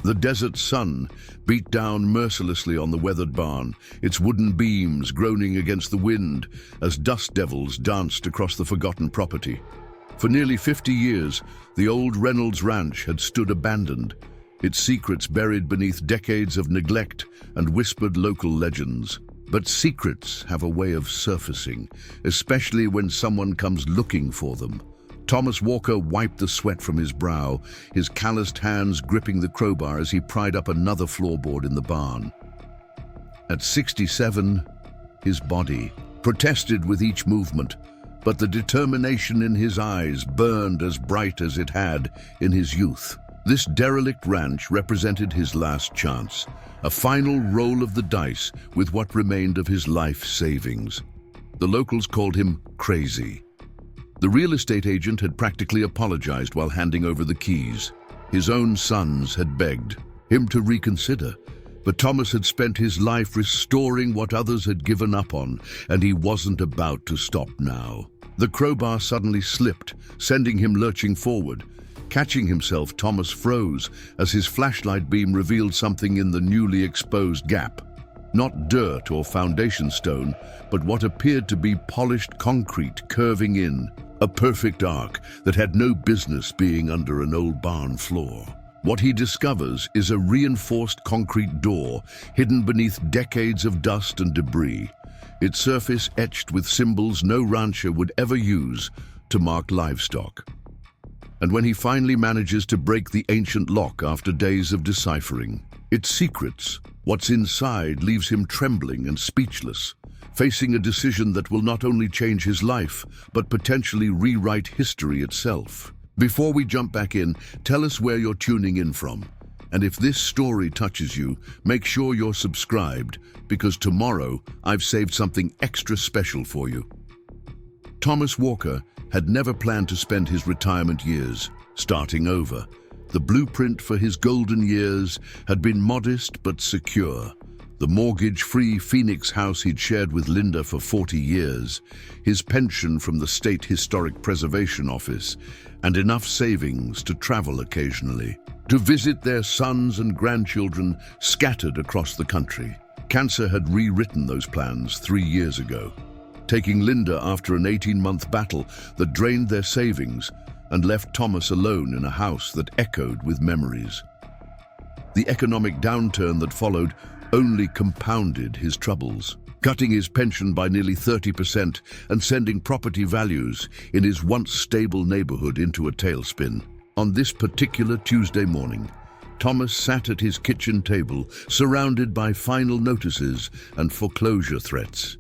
The desert sun beat down mercilessly on the weathered barn, its wooden beams groaning against the wind as dust devils danced across the forgotten property. For nearly 50 years, the old Reynolds Ranch had stood abandoned, its secrets buried beneath decades of neglect and whispered local legends. But secrets have a way of surfacing, especially when someone comes looking for them. Thomas Walker wiped the sweat from his brow, his calloused hands gripping the crowbar as he pried up another floorboard in the barn. At 67, his body protested with each movement, but the determination in his eyes burned as bright as it had in his youth. This derelict ranch represented his last chance, a final roll of the dice with what remained of his life savings. The locals called him crazy. The real estate agent had practically apologized while handing over the keys. His own sons had begged him to reconsider, but Thomas had spent his life restoring what others had given up on, and he wasn't about to stop now. The crowbar suddenly slipped, sending him lurching forward. Catching himself, Thomas froze as his flashlight beam revealed something in the newly exposed gap. Not dirt or foundation stone, but what appeared to be polished concrete curving in, a perfect arc that had no business being under an old barn floor. What he discovers is a reinforced concrete door hidden beneath decades of dust and debris, its surface etched with symbols no rancher would ever use to mark livestock. And when he finally manages to break the ancient lock after days of deciphering, its secrets, what's inside, leaves him trembling and speechless, facing a decision that will not only change his life, but potentially rewrite history itself. Before we jump back in, tell us where you're tuning in from. And if this story touches you, make sure you're subscribed, because tomorrow I've saved something extra special for you. Thomas Walker had never planned to spend his retirement years starting over. The blueprint for his golden years had been modest but secure. The mortgage-free Phoenix house he'd shared with Linda for 40 years, his pension from the State Historic Preservation Office, and enough savings to travel occasionally, to visit their sons and grandchildren scattered across the country. Cancer had rewritten those plans 3 years ago, taking Linda after an 18-month battle that drained their savings and left Thomas alone in a house that echoed with memories. The economic downturn that followed only compounded his troubles, cutting his pension by nearly 30% and sending property values in his once stable neighborhood into a tailspin. On this particular Tuesday morning, Thomas sat at his kitchen table, surrounded by final notices and foreclosure threats.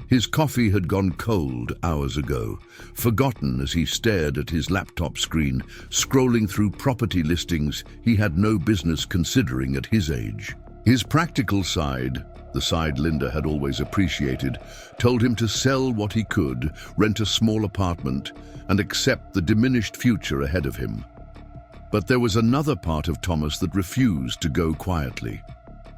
His coffee had gone cold hours ago, forgotten as he stared at his laptop screen, scrolling through property listings he had no business considering at his age. His practical side, the side Linda had always appreciated, told him to sell what he could, rent a small apartment, and accept the diminished future ahead of him. But there was another part of Thomas that refused to go quietly.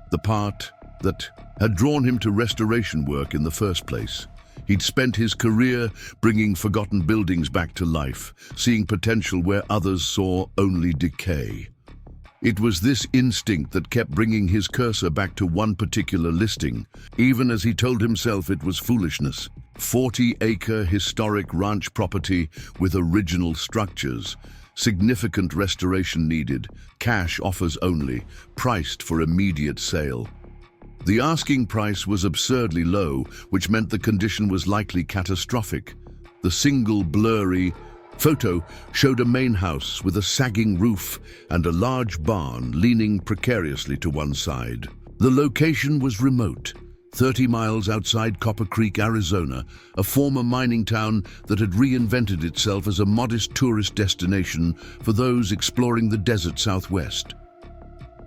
The part that had drawn him to restoration work in the first place. He'd spent his career bringing forgotten buildings back to life, seeing potential where others saw only decay. It was this instinct that kept bringing his cursor back to one particular listing, even as he told himself it was foolishness. 40-acre historic ranch property with original structures, significant restoration needed, cash offers only, priced for immediate sale. The asking price was absurdly low, which meant the condition was likely catastrophic. The single blurry photo showed a main house with a sagging roof and a large barn leaning precariously to one side. The location was remote, 30 miles outside Copper Creek, Arizona, a former mining town that had reinvented itself as a modest tourist destination for those exploring the desert Southwest.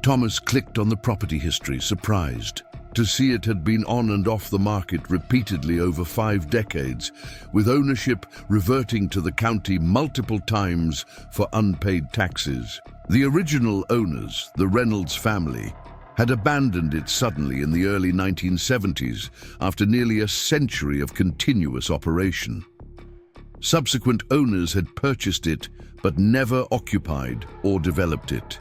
Thomas clicked on the property history, surprised to see it had been on and off the market repeatedly over 5 decades, with ownership reverting to the county multiple times for unpaid taxes. The original owners, the Reynolds family, had abandoned it suddenly in the early 1970s after nearly a century of continuous operation. Subsequent owners had purchased it but never occupied or developed it.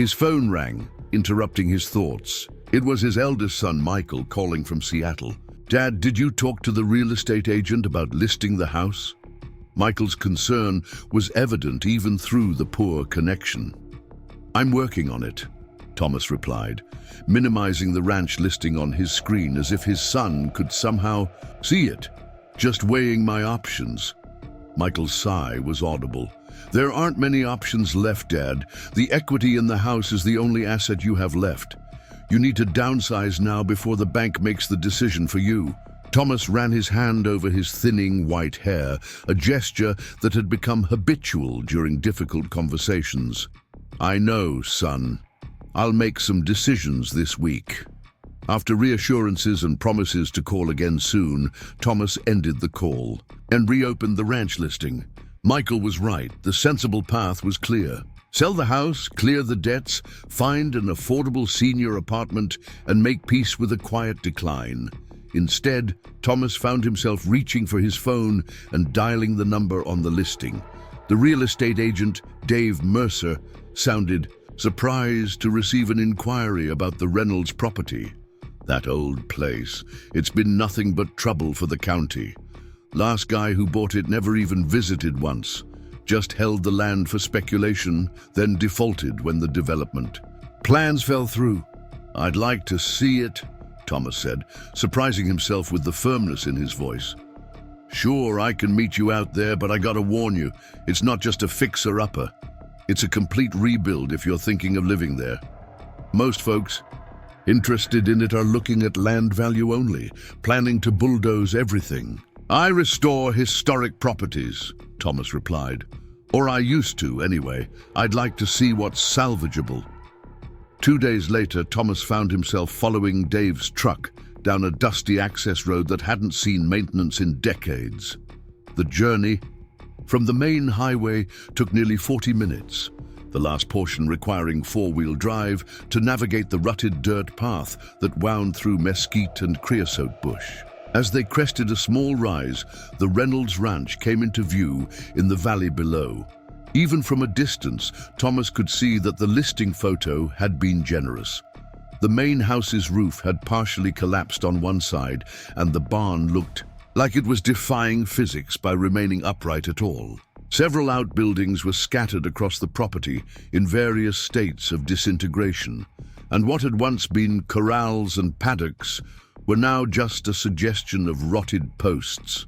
His phone rang, interrupting his thoughts. It was his eldest son, Michael, calling from Seattle. "Dad, did you talk to the real estate agent about listing the house?" Michael's concern was evident even through the poor connection. "I'm working on it," Thomas replied, minimizing the ranch listing on his screen as if his son could somehow see it. "Just weighing my options." Michael's sigh was audible. "There aren't many options left, Dad. The equity in the house is the only asset you have left. You need to downsize now before the bank makes the decision for you." Thomas ran his hand over his thinning white hair, a gesture that had become habitual during difficult conversations. "I know, son. I'll make some decisions this week." After reassurances and promises to call again soon, Thomas ended the call and reopened the ranch listing. Michael was right. The sensible path was clear. Sell the house, clear the debts, find an affordable senior apartment, and make peace with a quiet decline. Instead, Thomas found himself reaching for his phone and dialing the number on the listing. The real estate agent, Dave Mercer, sounded surprised to receive an inquiry about the Reynolds property. "That old place. It's been nothing but trouble for the county. Last guy who bought it never even visited once. Just held the land for speculation, then defaulted when the development. Plans fell through." "I'd like to see it," Thomas said, surprising himself with the firmness in his voice. "Sure, I can meet you out there, but I gotta warn you, it's not just a fixer-upper. It's a complete rebuild if you're thinking of living there. Most folks interested in it are looking at land value only, planning to bulldoze everything." "I restore historic properties," Thomas replied. "Or I used to, anyway. I'd like to see what's salvageable." 2 days later, Thomas found himself following Dave's truck down a dusty access road that hadn't seen maintenance in decades. The journey from the main highway took nearly 40 minutes, the last portion requiring four-wheel drive to navigate the rutted dirt path that wound through mesquite and creosote bush. As they crested a small rise, the Reynolds Ranch came into view in the valley below. Even from a distance, Thomas could see that the listing photo had been generous. The main house's roof had partially collapsed on one side, and the barn looked like it was defying physics by remaining upright at all. Several outbuildings were scattered across the property in various states of disintegration, and what had once been corrals and paddocks were now just a suggestion of rotted posts.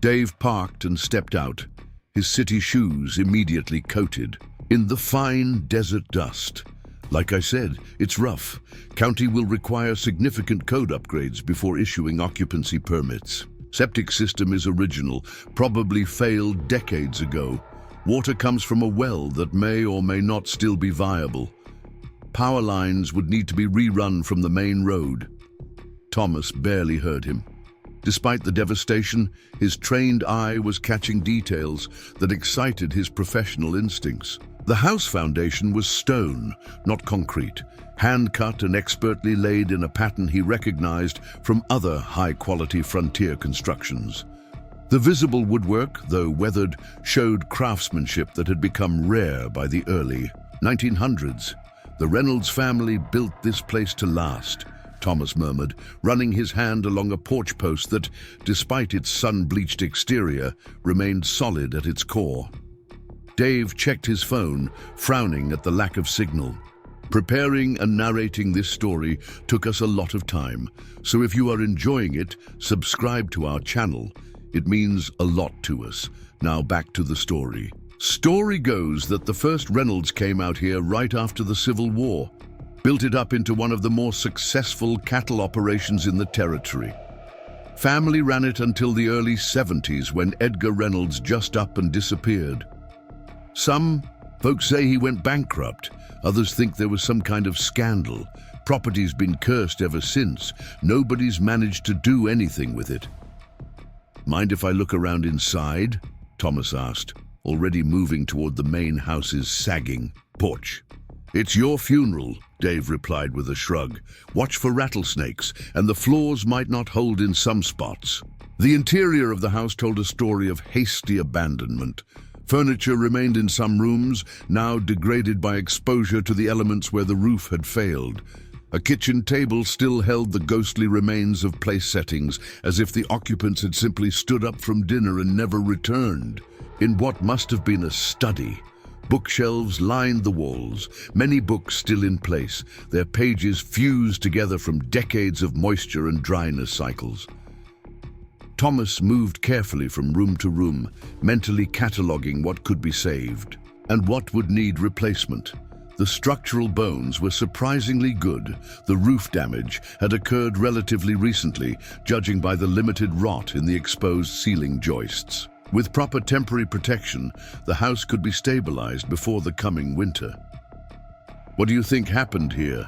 Dave parked and stepped out, his city shoes immediately coated in the fine desert dust. "Like I said, it's rough. County will require significant code upgrades before issuing occupancy permits. Septic system is original, probably failed decades ago. Water comes from a well that may or may not still be viable. Power lines would need to be rerun from the main road." Thomas barely heard him. Despite the devastation, his trained eye was catching details that excited his professional instincts. The house foundation was stone, not concrete, hand-cut and expertly laid in a pattern he recognized from other high-quality frontier constructions. The visible woodwork, though weathered, showed craftsmanship that had become rare by the early 1900s. "The Reynolds family built this place to last," Thomas murmured, running his hand along a porch post that, despite its sun-bleached exterior, remained solid at its core. Dave checked his phone, frowning at the lack of signal. "Preparing and narrating this story took us a lot of time, so if you are enjoying it, subscribe to our channel. It means a lot to us. Now back to the story." Story goes that the first Reynolds came out here right after the Civil War, built it up into one of the more successful cattle operations in the territory. Family ran it until the early 70s when Edgar Reynolds just up and disappeared. Some folks say he went bankrupt. Others think there was some kind of scandal. Property's been cursed ever since. Nobody's managed to do anything with it. "Mind if I look around inside?" Thomas asked, already moving toward the main house's sagging porch. "It's your funeral," Dave replied with a shrug. "Watch for rattlesnakes, and the floors might not hold in some spots." The interior of the house told a story of hasty abandonment. Furniture remained in some rooms, now degraded by exposure to the elements where the roof had failed. A kitchen table still held the ghostly remains of place settings, as if the occupants had simply stood up from dinner and never returned. In what must have been a study, bookshelves lined the walls, many books still in place, their pages fused together from decades of moisture and dryness cycles. Thomas moved carefully from room to room, mentally cataloguing what could be saved and what would need replacement. The structural bones were surprisingly good. The roof damage had occurred relatively recently, judging by the limited rot in the exposed ceiling joists. With proper temporary protection, the house could be stabilized before the coming winter. "What do you think happened here?"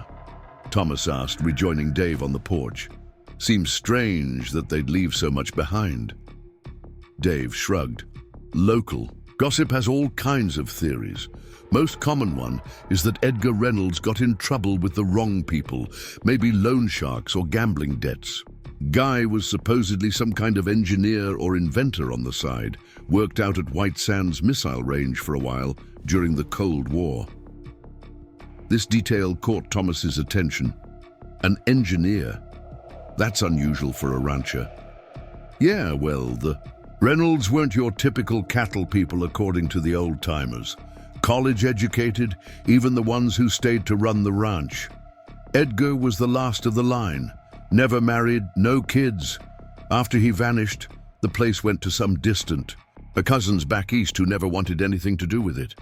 Thomas asked, rejoining Dave on the porch. "Seems strange that they'd leave so much behind." Dave shrugged. "Local. Gossip has all kinds of theories. Most common one is that Edgar Reynolds got in trouble with the wrong people, maybe loan sharks or gambling debts. Guy was supposedly some kind of engineer or inventor on the side, worked out at White Sands missile range for a while during the Cold War." This detail caught Thomas's attention. An engineer. That's unusual for a rancher. "Yeah, well, the Reynolds weren't your typical cattle people according to the old-timers. College educated, even the ones who stayed to run the ranch. Edgar was the last of the line. Never married, no kids. After he vanished, the place went to some distant, a cousins back east who never wanted anything to do with it.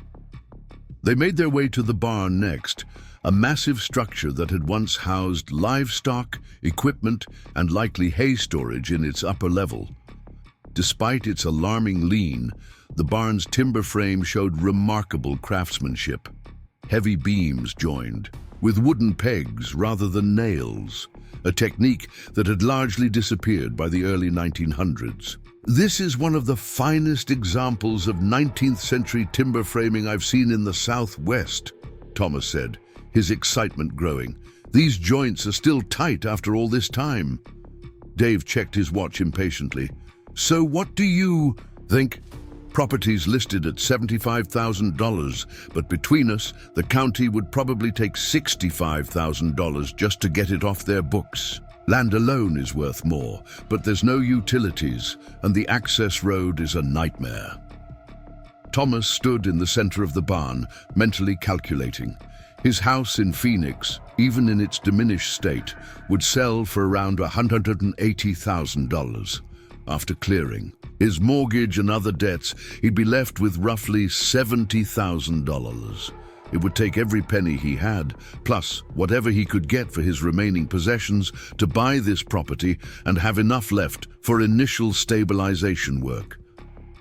They made their way to the barn next, a massive structure that had once housed livestock, equipment, and likely hay storage in its upper level. Despite its alarming lean, the barn's timber frame showed remarkable craftsmanship. Heavy beams joined, with wooden pegs rather than nails, a technique that had largely disappeared by the early 1900s. "This is one of the finest examples of 19th century timber framing I've seen in the Southwest," Thomas said, his excitement growing. "These joints are still tight after all this time." Dave checked his watch impatiently. "So what do you think?" "Property's listed at $75,000, but between us, the county would probably take $65,000 just to get it off their books. Land alone is worth more, but there's no utilities, and the access road is a nightmare." Thomas stood in the center of the barn, mentally calculating. His house in Phoenix, even in its diminished state, would sell for around $180,000. After clearing his mortgage and other debts, he'd be left with roughly $70,000. It would take every penny he had, plus whatever he could get for his remaining possessions, to buy this property and have enough left for initial stabilization work.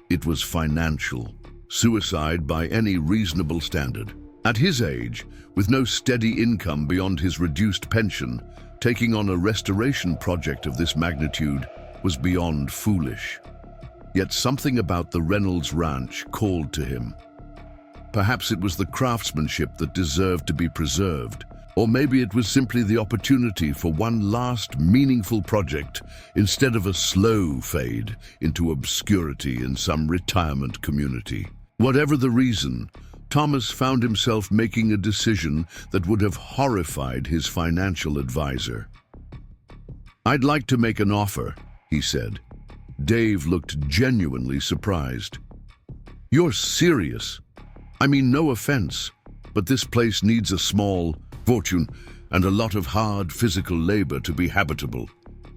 It was financial suicide by any reasonable standard. At his age, with no steady income beyond his reduced pension, taking on a restoration project of this magnitude was beyond foolish. Yet something about the Reynolds Ranch called to him. Perhaps it was the craftsmanship that deserved to be preserved, or maybe it was simply the opportunity for one last meaningful project instead of a slow fade into obscurity in some retirement community. Whatever the reason, Thomas found himself making a decision that would have horrified his financial advisor. "I'd like to make an offer," he said. Dave looked genuinely surprised. "You're serious? I mean, no offense, but this place needs a small fortune and a lot of hard physical labor to be habitable."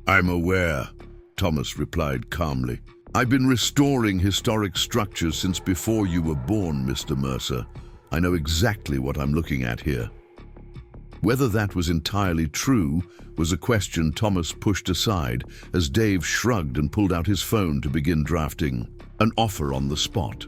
"I'm aware," Thomas replied calmly. "I've been restoring historic structures since before you were born, Mr. Mercer. I know exactly what I'm looking at here." Whether that was entirely true was a question Thomas pushed aside as Dave shrugged and pulled out his phone to begin drafting an offer on the spot.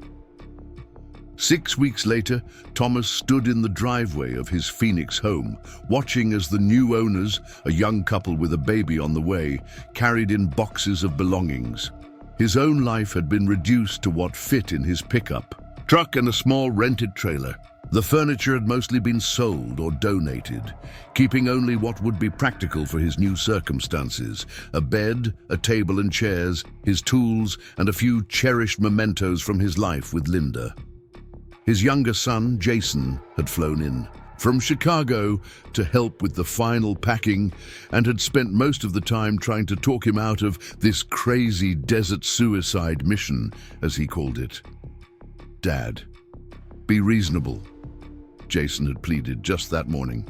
6 weeks later, Thomas stood in the driveway of his Phoenix home, watching as the new owners, a young couple with a baby on the way, carried in boxes of belongings. His own life had been reduced to what fit in his pickup truck and a small rented trailer. The furniture had mostly been sold or donated, keeping only what would be practical for his new circumstances: a bed, a table and chairs, his tools, and a few cherished mementos from his life with Linda. His younger son, Jason, had flown in from Chicago to help with the final packing and had spent most of the time trying to talk him out of this crazy desert suicide mission, as he called it. "Dad, be reasonable," Jason had pleaded just that morning.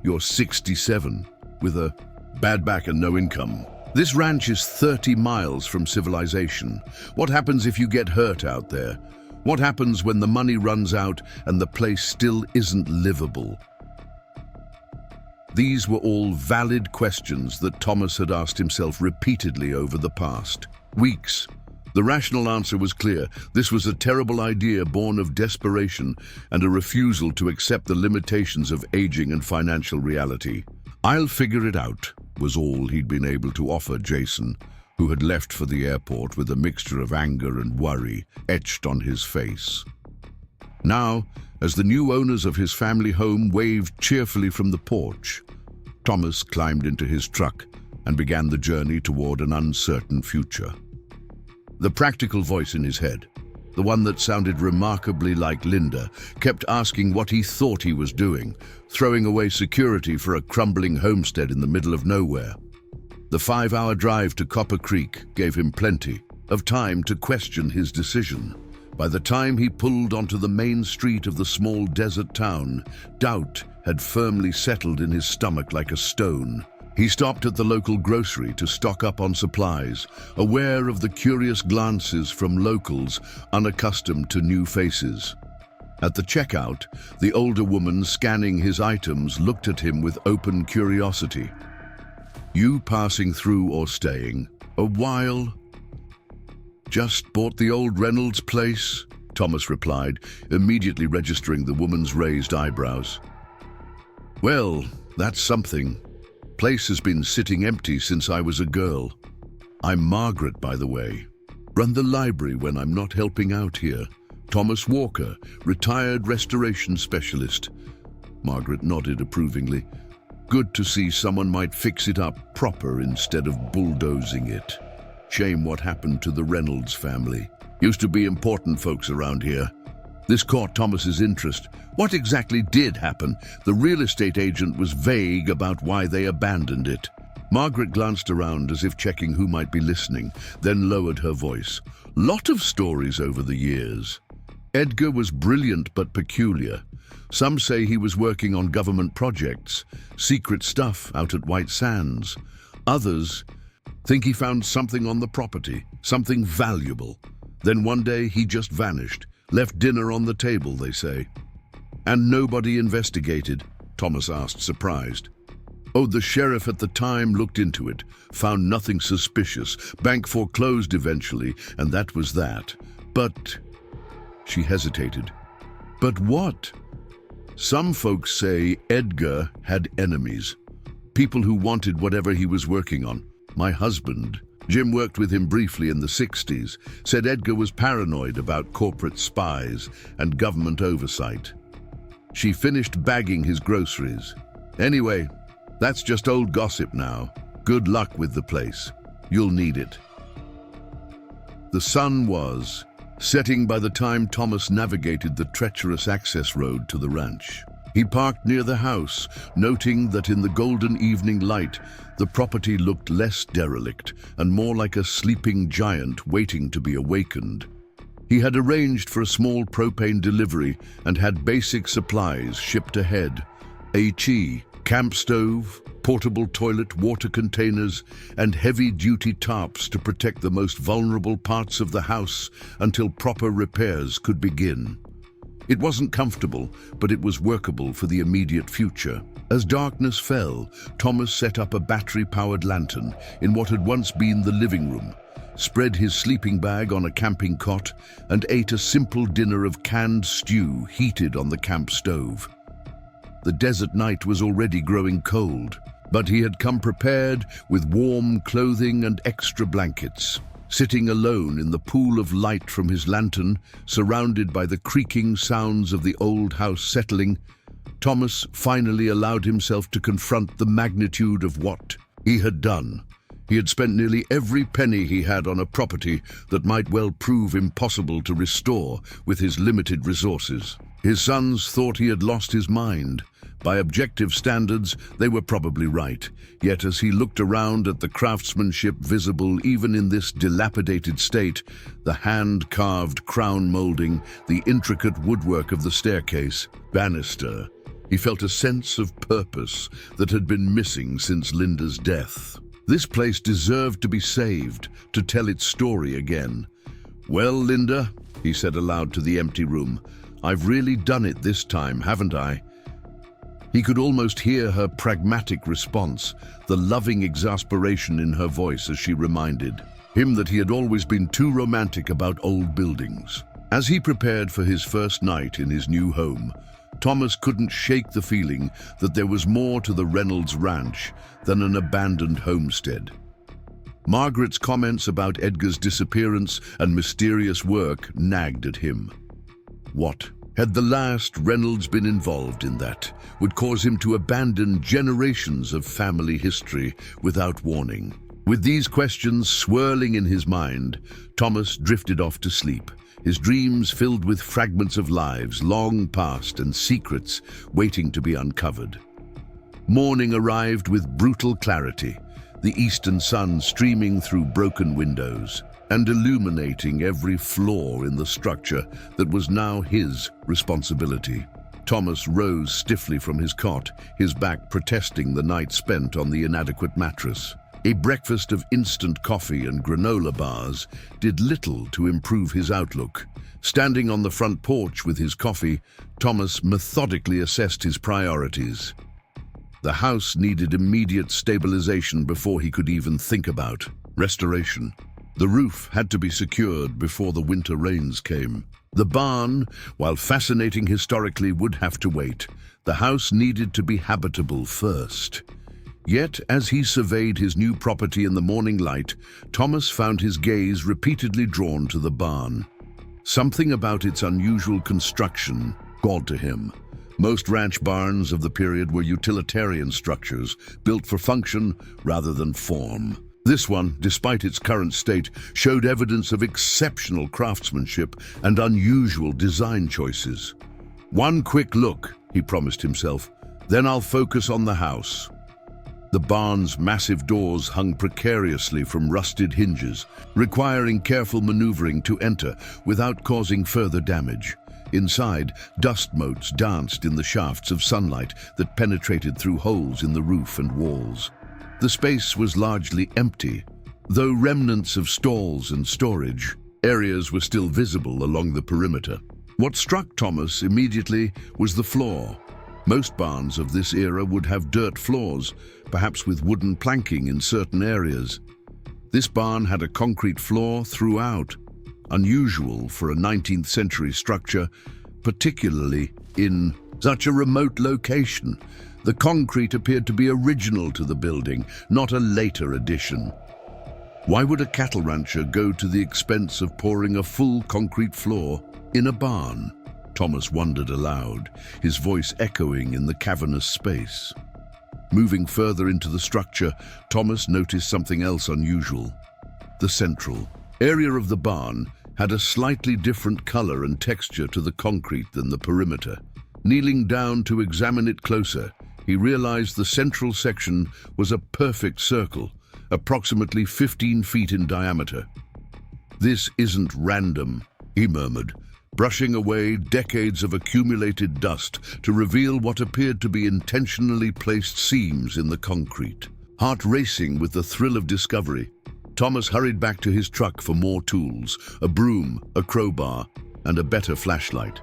"You're 67, with a bad back and no income. This ranch is 30 miles from civilization. What happens if you get hurt out there? What happens when the money runs out and the place still isn't livable?" These were all valid questions that Thomas had asked himself repeatedly over the past weeks. The rational answer was clear. This was a terrible idea born of desperation and a refusal to accept the limitations of aging and financial reality. "I'll figure it out," was all he'd been able to offer Jason, who had left for the airport with a mixture of anger and worry etched on his face. Now, as the new owners of his family home waved cheerfully from the porch, Thomas climbed into his truck and began the journey toward an uncertain future. The practical voice in his head, the one that sounded remarkably like Linda, kept asking what he thought he was doing, throwing away security for a crumbling homestead in the middle of nowhere. The 5-hour drive to Copper Creek gave him plenty of time to question his decision. By the time he pulled onto the main street of the small desert town, doubt had firmly settled in his stomach like a stone. He stopped at the local grocery to stock up on supplies, aware of the curious glances from locals unaccustomed to new faces. At the checkout, the older woman scanning his items looked at him with open curiosity. "You passing through or staying? A while?" "Just bought the old Reynolds place," Thomas replied, immediately registering the woman's raised eyebrows. "Well, that's something. Place has been sitting empty since I was a girl. I'm Margaret, by the way. Run the library when I'm not helping out here. Thomas Walker, retired restoration specialist." Margaret nodded approvingly. Good to see someone might fix it up proper instead of bulldozing it. Shame what happened to the Reynolds family. Used to be important folks around here. This caught Thomas's interest. What exactly did happen? The real estate agent was vague about why they abandoned it. Margaret glanced around as if checking who might be listening, then lowered her voice. "Lot of stories over the years. Edgar was brilliant but peculiar. Some say he was working on government projects, secret stuff out at White Sands. Others think he found something on the property, something valuable. Then one day he just vanished, left dinner on the table, they say." "And nobody investigated?" Thomas asked, surprised. "Oh, the sheriff at the time looked into it, found nothing suspicious. Bank foreclosed eventually, and that was that. But..." She hesitated. "But what?" "Some folks say Edgar had enemies. People who wanted whatever he was working on. My husband, Jim, worked with him briefly in the 60s, said Edgar was paranoid about corporate spies and government oversight." She finished bagging his groceries. "Anyway, that's just old gossip now. Good luck with the place. You'll need it." The sun was setting by the time Thomas navigated the treacherous access road to the ranch. He parked near the house, noting that in the golden evening light, the property looked less derelict and more like a sleeping giant waiting to be awakened. He had arranged for a small propane delivery and had basic supplies shipped ahead: HE, camp stove, portable toilet water containers, and heavy-duty tarps to protect the most vulnerable parts of the house until proper repairs could begin. It wasn't comfortable, but it was workable for the immediate future. As darkness fell, Thomas set up a battery-powered lantern in what had once been the living room, spread his sleeping bag on a camping cot, and ate a simple dinner of canned stew heated on the camp stove. The desert night was already growing cold, but he had come prepared with warm clothing and extra blankets. Sitting alone in the pool of light from his lantern, surrounded by the creaking sounds of the old house settling, Thomas finally allowed himself to confront the magnitude of what he had done. He had spent nearly every penny he had on a property that might well prove impossible to restore with his limited resources. His sons thought he had lost his mind. By objective standards, they were probably right. Yet as he looked around at the craftsmanship visible even in this dilapidated state, the hand-carved crown molding, the intricate woodwork of the staircase, banister, he felt a sense of purpose that had been missing since Linda's death. This place deserved to be saved, to tell its story again. "Well, Linda," he said aloud to the empty room, "I've really done it this time, haven't I?" He could almost hear her pragmatic response, the loving exasperation in her voice as she reminded him that he had always been too romantic about old buildings. As he prepared for his first night in his new home, Thomas couldn't shake the feeling that there was more to the Reynolds Ranch than an abandoned homestead. Margaret's comments about Edgar's disappearance and mysterious work nagged at him. What had the last Reynolds been involved in that would cause him to abandon generations of family history without warning? With these questions swirling in his mind, Thomas drifted off to sleep, his dreams filled with fragments of lives long past and secrets waiting to be uncovered. Morning arrived with brutal clarity, the eastern sun streaming through broken windows and illuminating every flaw in the structure that was now his responsibility. Thomas rose stiffly from his cot, his back protesting the night spent on the inadequate mattress. A breakfast of instant coffee and granola bars did little to improve his outlook. Standing on the front porch with his coffee, Thomas methodically assessed his priorities. The house needed immediate stabilization before he could even think about restoration. The roof had to be secured before the winter rains came. The barn, while fascinating historically, would have to wait. The house needed to be habitable first. Yet, as he surveyed his new property in the morning light, Thomas found his gaze repeatedly drawn to the barn. Something about its unusual construction called to him. Most ranch barns of the period were utilitarian structures, built for function rather than form. This one, despite its current state, showed evidence of exceptional craftsmanship and unusual design choices. "One quick look," he promised himself, "then I'll focus on the house." The barn's massive doors hung precariously from rusted hinges, requiring careful maneuvering to enter without causing further damage. Inside, dust motes danced in the shafts of sunlight that penetrated through holes in the roof and walls. The space was largely empty, though remnants of stalls and storage areas were still visible along the perimeter. What struck Thomas immediately was the floor. Most barns of this era would have dirt floors, perhaps with wooden planking in certain areas. This barn had a concrete floor throughout, unusual for a 19th century structure, particularly in such a remote location. The concrete appeared to be original to the building, not a later addition. Why would a cattle rancher go to the expense of pouring a full concrete floor in a barn? Thomas wondered aloud, his voice echoing in the cavernous space. Moving further into the structure, Thomas noticed something else unusual. The central area of the barn had a slightly different color and texture to the concrete than the perimeter. Kneeling down to examine it closer, he realized the central section was a perfect circle, approximately 15 feet in diameter. "This isn't random," he murmured, brushing away decades of accumulated dust to reveal what appeared to be intentionally placed seams in the concrete. Heart racing with the thrill of discovery, Thomas hurried back to his truck for more tools, a broom, a crowbar, and a better flashlight.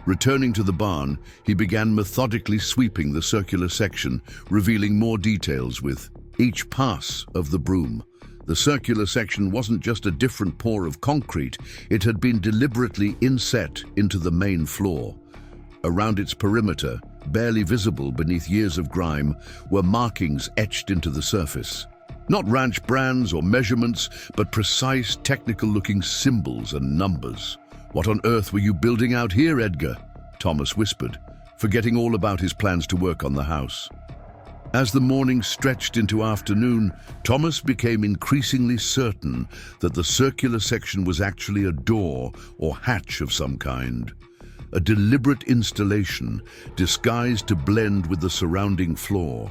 Returning to the barn, he began methodically sweeping the circular section, revealing more details with each pass of the broom. The circular section wasn't just a different pour of concrete, it had been deliberately inset into the main floor. Around its perimeter, barely visible beneath years of grime, were markings etched into the surface. Not ranch brands or measurements, but precise, technical-looking symbols and numbers. "What on earth were you building out here, Edgar?" Thomas whispered, forgetting all about his plans to work on the house. As the morning stretched into afternoon, Thomas became increasingly certain that the circular section was actually a door or hatch of some kind. A deliberate installation disguised to blend with the surrounding floor.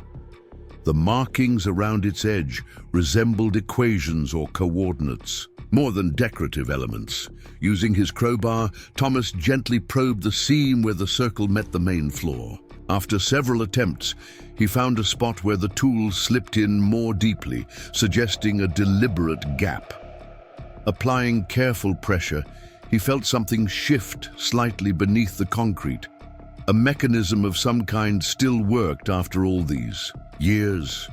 The markings around its edge resembled equations or coordinates, more than decorative elements. Using his crowbar, Thomas gently probed the seam where the circle met the main floor. After several attempts, he found a spot where the tool slipped in more deeply, suggesting a deliberate gap. Applying careful pressure, he felt something shift slightly beneath the concrete. A mechanism of some kind still worked after all these years.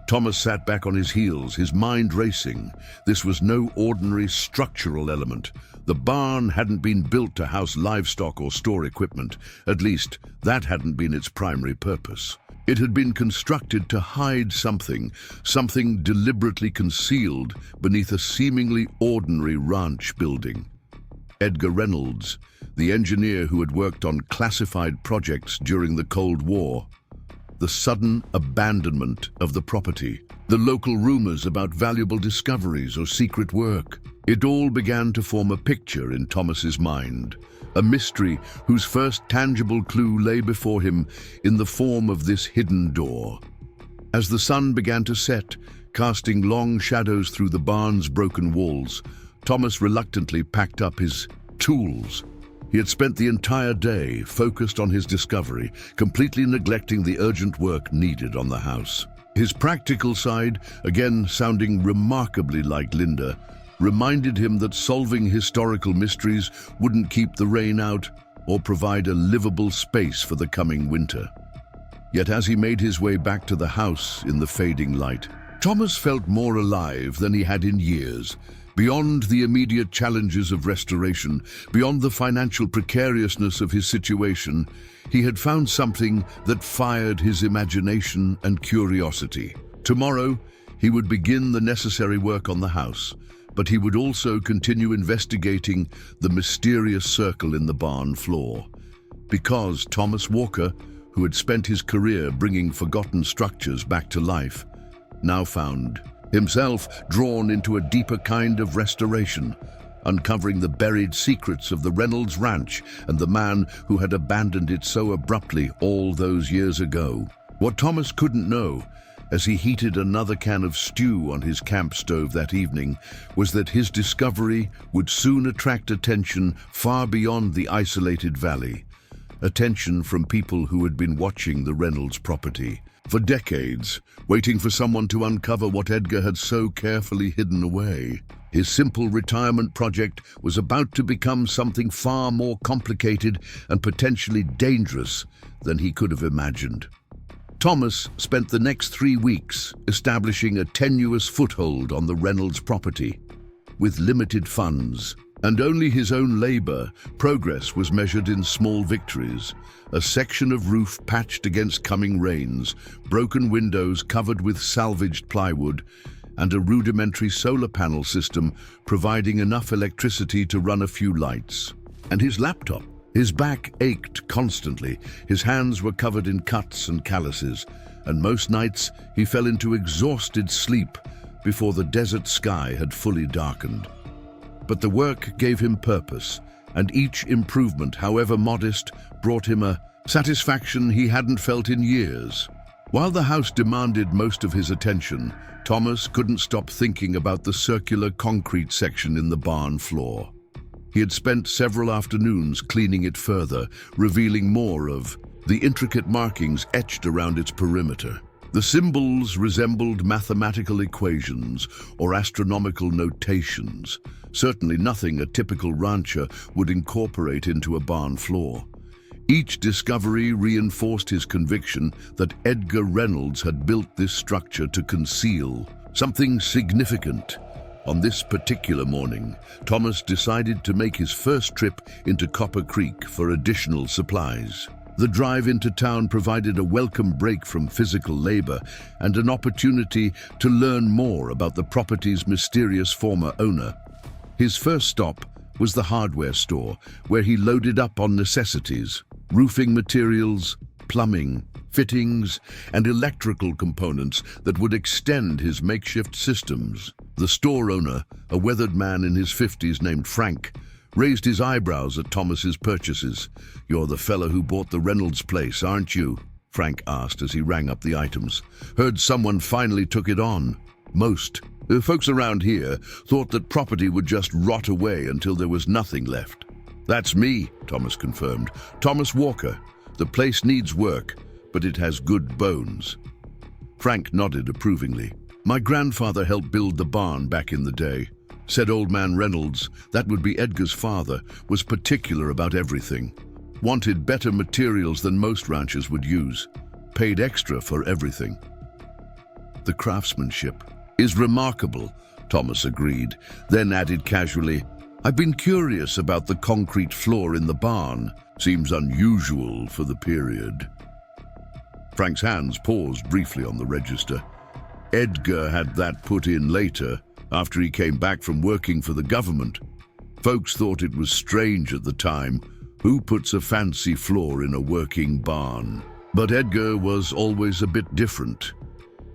Thomas sat back on his heels, his mind racing. This was no ordinary structural element. The barn hadn't been built to house livestock or store equipment. At least, that hadn't been its primary purpose. It had been constructed to hide something deliberately concealed beneath a seemingly ordinary ranch building. Edgar Reynolds, the engineer who had worked on classified projects during the Cold War. The sudden abandonment of the property. The local rumors about valuable discoveries or secret work. It all began to form a picture in Thomas's mind. A mystery whose first tangible clue lay before him in the form of this hidden door. As the sun began to set, casting long shadows through the barn's broken walls, Thomas reluctantly packed up his tools. He had spent the entire day focused on his discovery, completely neglecting the urgent work needed on the house. His practical side, again sounding remarkably like Linda, reminded him that solving historical mysteries wouldn't keep the rain out or provide a livable space for the coming winter. Yet as he made his way back to the house in the fading light, Thomas felt more alive than he had in years. Beyond the immediate challenges of restoration, beyond the financial precariousness of his situation, he had found something that fired his imagination and curiosity. Tomorrow, he would begin the necessary work on the house, but he would also continue investigating the mysterious circle in the barn floor. Because Thomas Walker, who had spent his career bringing forgotten structures back to life, now found himself drawn into a deeper kind of restoration, uncovering the buried secrets of the Reynolds Ranch and the man who had abandoned it so abruptly all those years ago. What Thomas couldn't know, as he heated another can of stew on his camp stove that evening, was that his discovery would soon attract attention far beyond the isolated valley. Attention from people who had been watching the Reynolds property for decades, waiting for someone to uncover what Edgar had so carefully hidden away. His simple retirement project was about to become something far more complicated and potentially dangerous than he could have imagined. Thomas spent the next 3 weeks establishing a tenuous foothold on the Reynolds property. With limited funds and only his own labor, progress was measured in small victories. A section of roof patched against coming rains, broken windows covered with salvaged plywood, and a rudimentary solar panel system providing enough electricity to run a few lights. And his laptop. His back ached constantly, his hands were covered in cuts and calluses, and most nights he fell into exhausted sleep before the desert sky had fully darkened. But the work gave him purpose, and each improvement, however modest, brought him a satisfaction he hadn't felt in years. While the house demanded most of his attention, Thomas couldn't stop thinking about the circular concrete section in the barn floor. He had spent several afternoons cleaning it further, revealing more of the intricate markings etched around its perimeter. The symbols resembled mathematical equations or astronomical notations, certainly nothing a typical rancher would incorporate into a barn floor. Each discovery reinforced his conviction that Edgar Reynolds had built this structure to conceal something significant. On this particular morning, Thomas decided to make his first trip into Copper Creek for additional supplies. The drive into town provided a welcome break from physical labor and an opportunity to learn more about the property's mysterious former owner. His first stop was the hardware store, where he loaded up on necessities: roofing materials, plumbing, fittings, and electrical components that would extend his makeshift systems. The store owner, a weathered man in his 50s named Frank, raised his eyebrows at Thomas's purchases. "You're the fella who bought the Reynolds place, aren't you?" Frank asked as he rang up the items. "Heard someone finally took it on." Most folks around here thought that property would just rot away until there was nothing left. "That's me," Thomas confirmed. "Thomas Walker. The place needs work, but it has good bones." Frank nodded approvingly. "My grandfather helped build the barn back in the day," said old man Reynolds. That would be Edgar's father, was particular about everything. Wanted better materials than most ranchers would use. Paid extra for everything. "The craftsmanship is remarkable," Thomas agreed, then added casually, "I've been curious about the concrete floor in the barn. Seems unusual for the period." Frank's hands paused briefly on the register. Edgar had that put in later, after he came back from working for the government. Folks thought it was strange at the time. Who puts a fancy floor in a working barn? But Edgar was always a bit different.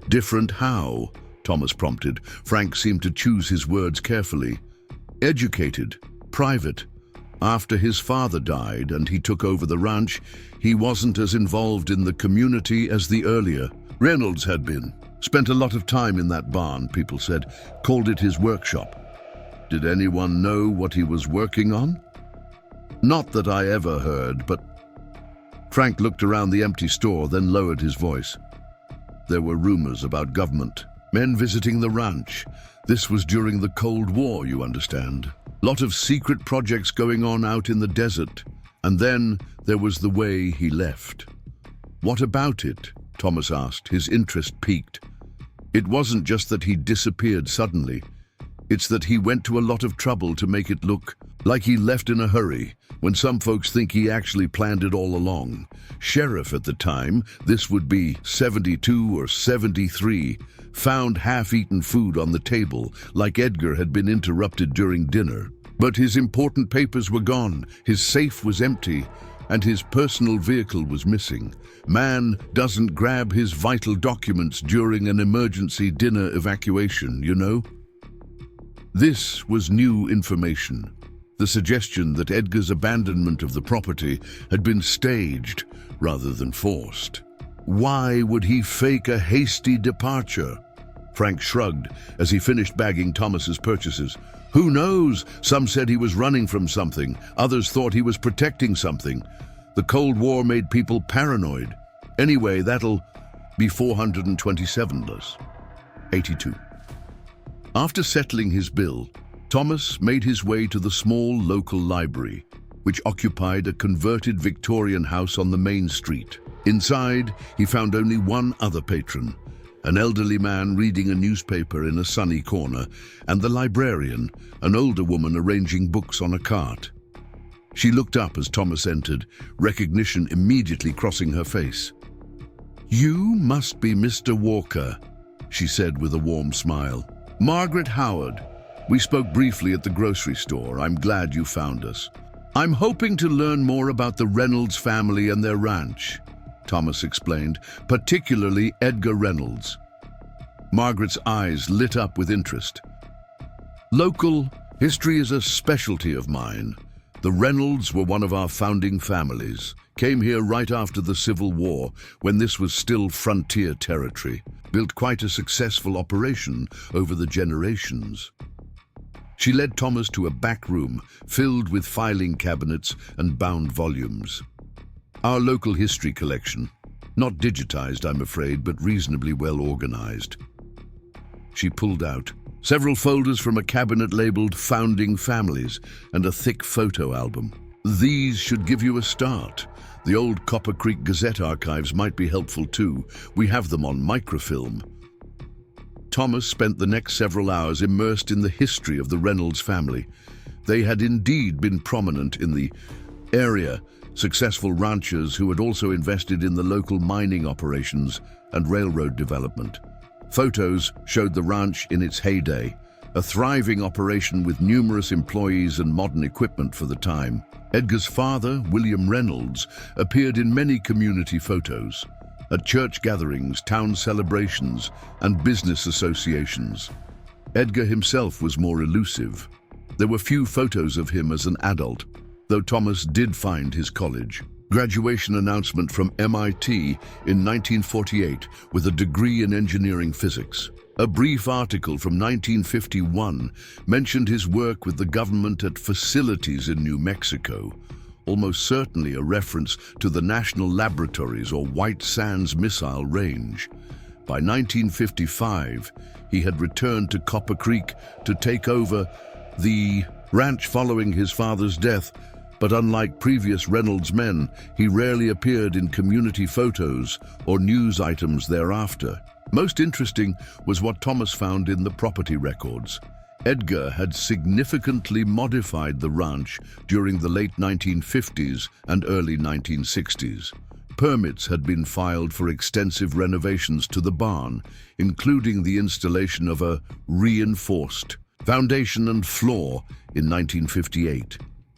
"Different how?" Thomas prompted. Frank seemed to choose his words carefully. "Educated, private. After his father died and he took over the ranch, he wasn't as involved in the community as the earlier Reynolds had been. Spent a lot of time in that barn, people said. Called it his workshop." "Did anyone know what he was working on?" "Not that I ever heard, but..." Frank looked around the empty store, then lowered his voice. "There were rumors about government, men visiting the ranch. This was during the Cold War, you understand. Lot of secret projects going on out in the desert. And then there was the way he left." "What about it?" Thomas asked, his interest piqued. "It wasn't just that he disappeared suddenly. It's that he went to a lot of trouble to make it look like he left in a hurry, when some folks think he actually planned it all along. Sheriff at the time, this would be 72 or 73, found half-eaten food on the table, like Edgar had been interrupted during dinner. But his important papers were gone, his safe was empty, and his personal vehicle was missing. Man doesn't grab his vital documents during an emergency dinner evacuation, you know?" This was new information. The suggestion that Edgar's abandonment of the property had been staged rather than forced. Why would he fake a hasty departure? Frank shrugged as he finished bagging Thomas's purchases. "Who knows? Some said he was running from something. Others thought he was protecting something. The Cold War made people paranoid. Anyway, that'll be $427. 82. After settling his bill, Thomas made his way to the small local library, which occupied a converted Victorian house on the main street. Inside, he found only one other patron, an elderly man reading a newspaper in a sunny corner, and the librarian, an older woman arranging books on a cart. She looked up as Thomas entered, recognition immediately crossing her face. "You must be Mr. Walker," she said with a warm smile. "Margaret Howard. We spoke briefly at the grocery store. I'm glad you found us." "I'm hoping to learn more about the Reynolds family and their ranch," Thomas explained, "particularly Edgar Reynolds." Margaret's eyes lit up with interest. "Local history is a specialty of mine. The Reynolds were one of our founding families. Came here right after the Civil War, when this was still frontier territory. Built quite a successful operation over the generations." She led Thomas to a back room filled with filing cabinets and bound volumes. "Our local history collection. Not digitized, I'm afraid, but reasonably well organized." She pulled out several folders from a cabinet labeled Founding Families and a thick photo album. "These should give you a start. The old Copper Creek Gazette archives might be helpful too. We have them on microfilm." Thomas spent the next several hours immersed in the history of the Reynolds family. They had indeed been prominent in the area successful ranchers who had also invested in the local mining operations and railroad development. Photos showed the ranch in its heyday, a thriving operation with numerous employees and modern equipment for the time. Edgar's father, William Reynolds, appeared in many community photos, at church gatherings, town celebrations, and business associations. Edgar himself was more elusive. There were few photos of him as an adult, though Thomas did find his college graduation announcement from MIT in 1948 with a degree in engineering physics. A brief article from 1951 mentioned his work with the government at facilities in New Mexico, almost certainly a reference to the National Laboratories or White Sands Missile Range. By 1955, he had returned to Copper Creek to take over the ranch following his father's death, but unlike previous Reynolds men, he rarely appeared in community photos or news items thereafter. Most interesting was what Thomas found in the property records. Edgar had significantly modified the ranch during the late 1950s and early 1960s. Permits had been filed for extensive renovations to the barn, including the installation of a reinforced foundation and floor in 1958.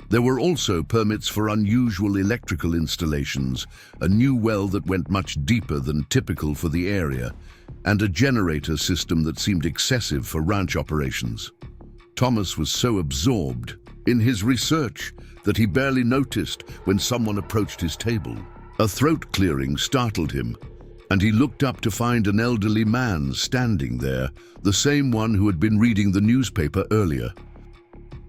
There were also permits for unusual electrical installations, a new well that went much deeper than typical for the area, and a generator system that seemed excessive for ranch operations. Thomas was so absorbed in his research that he barely noticed when someone approached his table. A throat clearing startled him, and he looked up to find an elderly man standing there, the same one who had been reading the newspaper earlier.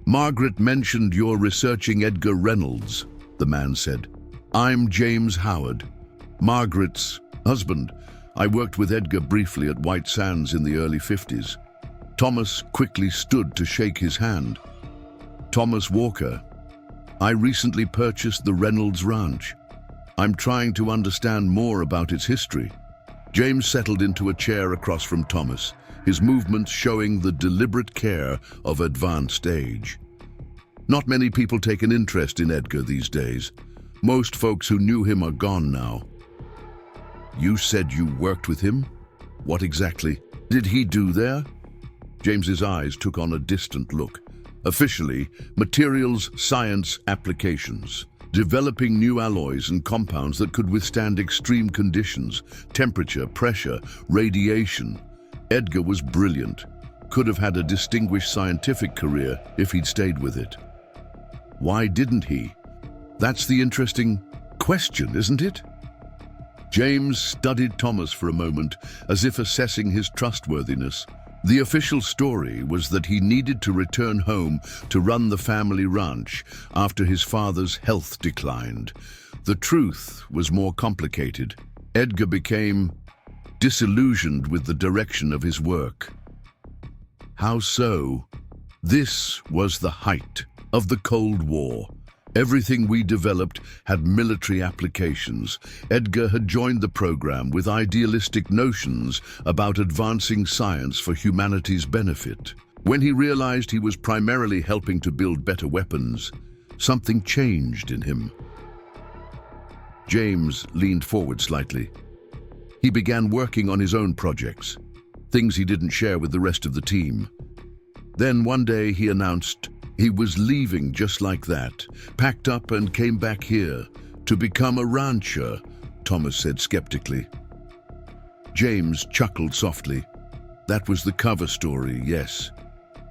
"Margaret mentioned you're researching Edgar Reynolds," the man said. "I'm James Howard, Margaret's husband. I worked with Edgar briefly at White Sands in the early 50s. Thomas quickly stood to shake his hand. "Thomas Walker. I recently purchased the Reynolds Ranch. I'm trying to understand more about its history." James settled into a chair across from Thomas, his movements showing the deliberate care of advanced age. Not many people take an interest in Edgar these days. Most folks who knew him are gone now. "You said you worked with him? What exactly did he do there?" James's eyes took on a distant look. "Officially, materials science applications, developing new alloys and compounds that could withstand extreme conditions, temperature, pressure, radiation. Edgar was brilliant, could have had a distinguished scientific career if he'd stayed with it. Why didn't he? That's the interesting question, isn't it?" James studied Thomas for a moment, as if assessing his trustworthiness. The official story was that he needed to return home to run the family ranch after his father's health declined. The truth was more complicated. Edgar became disillusioned with the direction of his work. How so? This was the height of the Cold War. Everything we developed had military applications. Edgar had joined the program with idealistic notions about advancing science for humanity's benefit. When he realized he was primarily helping to build better weapons, something changed in him. James leaned forward slightly. He began working on his own projects, things he didn't share with the rest of the team. Then one day he announced he was leaving just like that, packed up and came back here to become a rancher, Thomas said skeptically. James chuckled softly. That was the cover story, yes.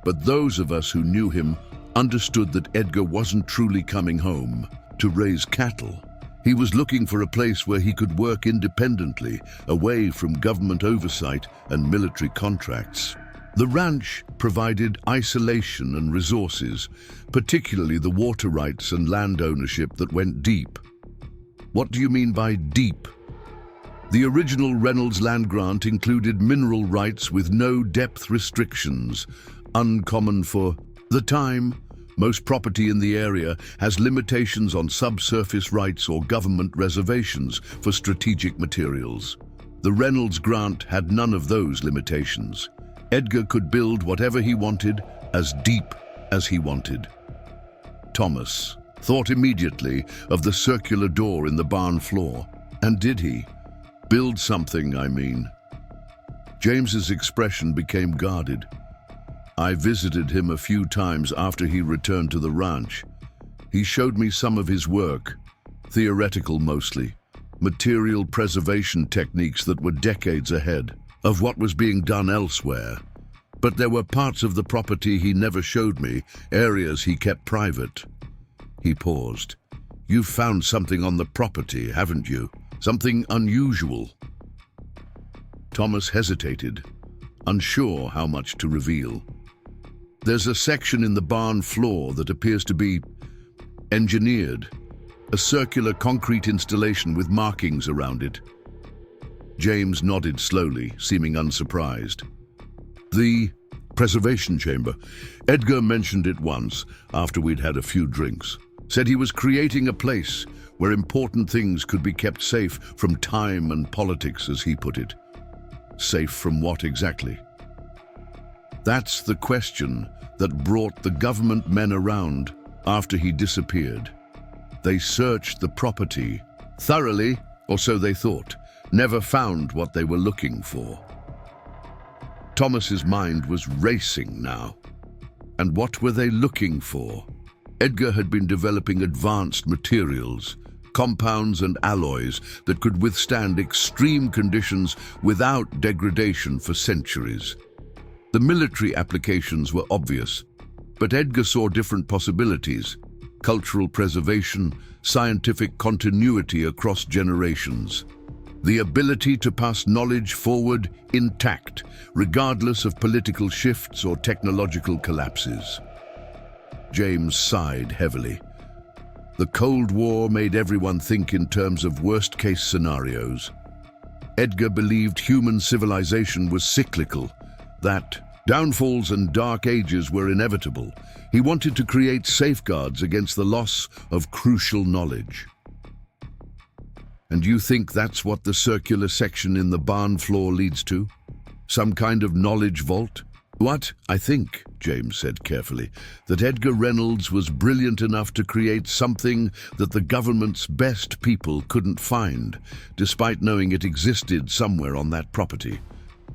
But those of us who knew him understood that Edgar wasn't truly coming home to raise cattle. He was looking for a place where he could work independently, away from government oversight and military contracts. The ranch provided isolation and resources, particularly the water rights and land ownership that went deep. What do you mean by deep? The original Reynolds land grant included mineral rights with no depth restrictions, uncommon for the time. Most property in the area has limitations on subsurface rights or government reservations for strategic materials. The Reynolds grant had none of those limitations. Edgar could build whatever he wanted, as deep as he wanted. Thomas, thought immediately of the circular door in the barn floor. And did he? Build something, I mean. James's expression became guarded. I visited him a few times after he returned to the ranch. He showed me some of his work, theoretical mostly, material preservation techniques that were decades ahead of what was being done elsewhere. But there were parts of the property he never showed me, areas he kept private. He paused. You've found something on the property, haven't you? Something unusual. Thomas hesitated, unsure how much to reveal. There's a section in the barn floor that appears to be engineered, a circular concrete installation with markings around it. James nodded slowly, seeming unsurprised. The preservation chamber. Edgar mentioned it once, after we'd had a few drinks. Said he was creating a place where important things could be kept safe from time and politics, as he put it. Safe from what exactly? That's the question that brought the government men around after he disappeared. They searched the property thoroughly, or so they thought, never found what they were looking for. Thomas's mind was racing now. And what were they looking for? Edgar had been developing advanced materials, compounds and alloys that could withstand extreme conditions without degradation for centuries. The military applications were obvious, but Edgar saw different possibilities: cultural preservation, scientific continuity across generations. The ability to pass knowledge forward intact, regardless of political shifts or technological collapses. James sighed heavily. The Cold War made everyone think in terms of worst-case scenarios. Edgar believed human civilization was cyclical, that downfalls and dark ages were inevitable. He wanted to create safeguards against the loss of crucial knowledge. And you think that's what the circular section in the barn floor leads to? Some kind of knowledge vault? What? I think, James said carefully, that Edgar Reynolds was brilliant enough to create something that the government's best people couldn't find, despite knowing it existed somewhere on that property.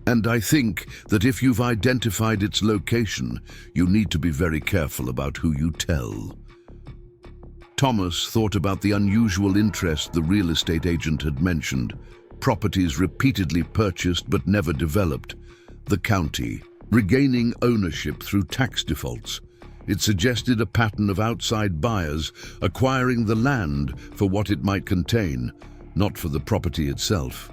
And I think that if you've identified its location, you need to be very careful about who you tell. Thomas thought about the unusual interest the real estate agent had mentioned, properties repeatedly purchased but never developed, the county regaining ownership through tax defaults. It suggested a pattern of outside buyers acquiring the land for what it might contain, not for the property itself.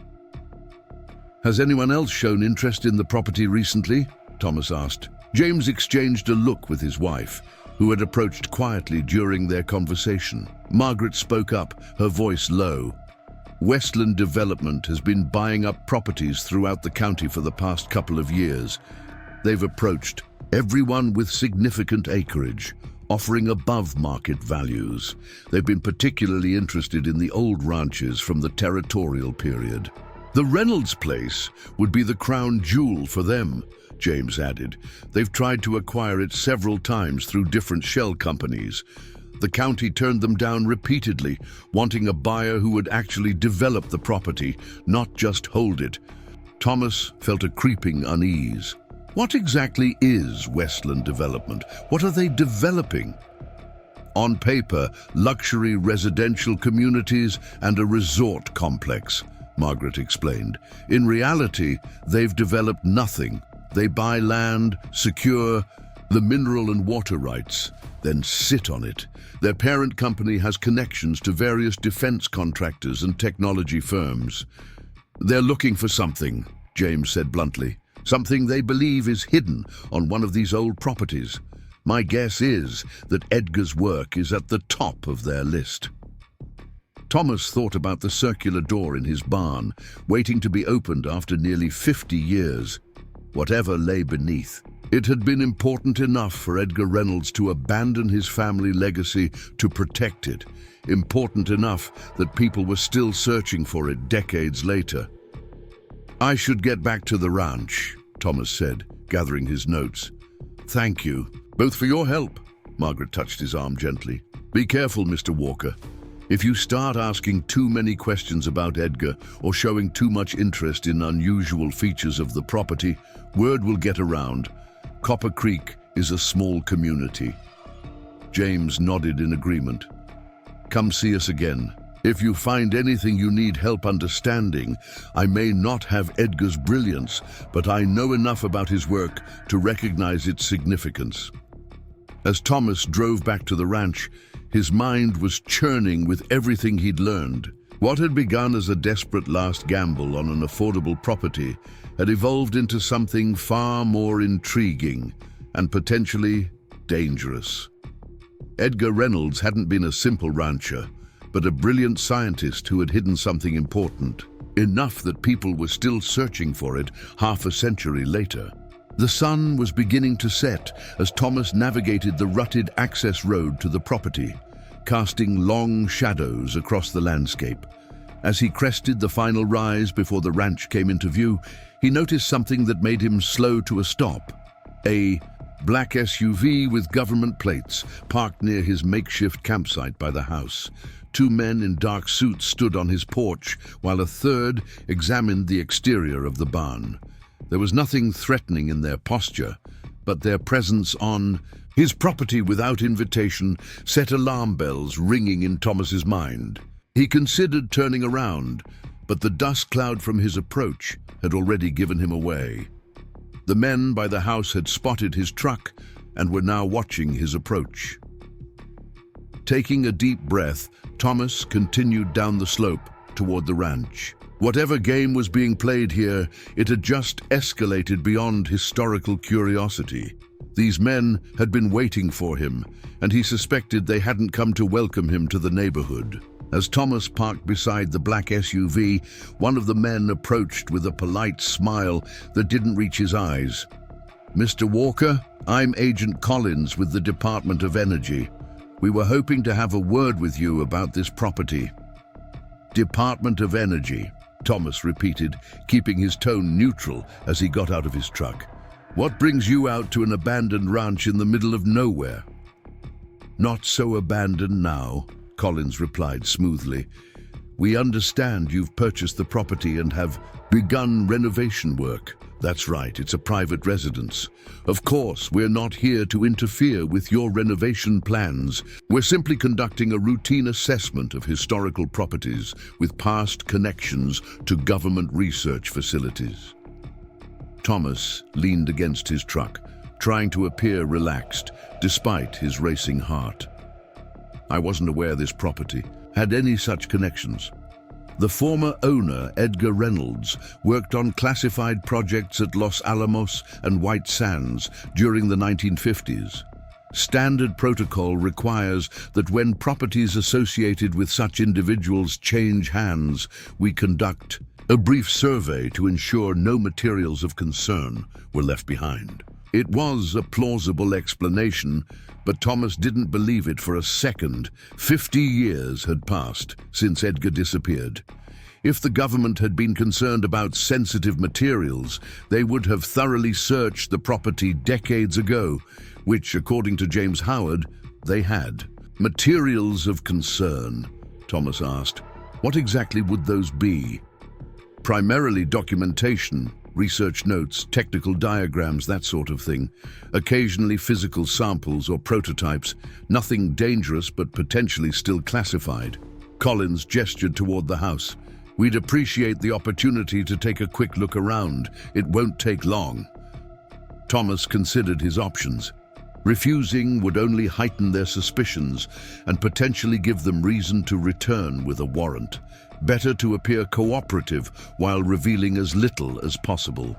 Has anyone else shown interest in the property recently? Thomas asked. James exchanged a look with his wife, who had approached quietly during their conversation. Margaret spoke up, her voice low. Westland Development has been buying up properties throughout the county for the past couple of years. They've approached everyone with significant acreage, offering above-market values. They've been particularly interested in the old ranches from the territorial period. The Reynolds place would be the crown jewel for them, James added. They've tried to acquire it several times through different shell companies. The county turned them down repeatedly, wanting a buyer who would actually develop the property, not just hold it. Thomas felt a creeping unease. What exactly is Westland Development? What are they developing? On paper, luxury residential communities and a resort complex, Margaret explained. In reality, they've developed nothing. They buy land, secure the mineral and water rights, then sit on it. Their parent company has connections to various defense contractors and technology firms. They're looking for something, James said bluntly. Something they believe is hidden on one of these old properties. My guess is that Edgar's work is at the top of their list. Thomas thought about the circular door in his barn, waiting to be opened after nearly 50 years. Whatever lay beneath, it had been important enough for Edgar Reynolds to abandon his family legacy to protect it, important enough that people were still searching for it decades later. I should get back to the ranch, Thomas said, gathering his notes. Thank you, both for your help. Margaret touched his arm gently. Be careful, Mr. Walker. If you start asking too many questions about Edgar or showing too much interest in unusual features of the property, word will get around. Copper Creek is a small community. James nodded in agreement. Come see us again. If you find anything you need help understanding, I may not have Edgar's brilliance, but I know enough about his work to recognize its significance. As Thomas drove back to the ranch, his mind was churning with everything he'd learned. What had begun as a desperate last gamble on an affordable property had evolved into something far more intriguing and potentially dangerous. Edgar Reynolds hadn't been a simple rancher, but a brilliant scientist who had hidden something important, enough that people were still searching for it half a century later. The sun was beginning to set as Thomas navigated the rutted access road to the property, casting long shadows across the landscape. As he crested the final rise before the ranch came into view, he noticed something that made him slow to a stop. A black SUV with government plates parked near his makeshift campsite by the house. Two men in dark suits stood on his porch, while a third examined the exterior of the barn. There was nothing threatening in their posture, but their presence on his property without invitation set alarm bells ringing in Thomas's mind. He considered turning around, but the dust cloud from his approach had already given him away. The men by the house had spotted his truck and were now watching his approach. Taking a deep breath, Thomas continued down the slope toward the ranch. Whatever game was being played here, it had just escalated beyond historical curiosity. These men had been waiting for him, and he suspected they hadn't come to welcome him to the neighborhood. As Thomas parked beside the black SUV, one of the men approached with a polite smile that didn't reach his eyes. "Mr. Walker, I'm Agent Collins with the Department of Energy. We were hoping to have a word with you about this property." "Department of Energy," Thomas repeated, keeping his tone neutral as he got out of his truck. "What brings you out to an abandoned ranch in the middle of nowhere?" "Not so abandoned now," Collins replied smoothly. "We understand you've purchased the property and have begun renovation work." "That's right, it's a private residence. Of course, we're not here to interfere with your renovation plans. We're simply conducting a routine assessment of historical properties with past connections to government research facilities." Thomas leaned against his truck, trying to appear relaxed despite his racing heart. "I wasn't aware this property had any such connections. The former owner, Edgar Reynolds, worked on classified projects at Los Alamos and White Sands during the 1950s. Standard protocol requires that when properties associated with such individuals change hands, we conduct a brief survey to ensure no materials of concern were left behind. It was a plausible explanation, but Thomas didn't believe it for a second. 50 years had passed since Edgar disappeared. If the government had been concerned about sensitive materials, they would have thoroughly searched the property decades ago, which, according to James Howard, they had. "Materials of concern," Thomas asked. "What exactly would those be?" "Primarily documentation, research notes, technical diagrams, that sort of thing. Occasionally physical samples or prototypes. Nothing dangerous but potentially still classified." Collins gestured toward the house. "We'd appreciate the opportunity to take a quick look around. It won't take long." Thomas considered his options. Refusing would only heighten their suspicions and potentially give them reason to return with a warrant. Better to appear cooperative while revealing as little as possible.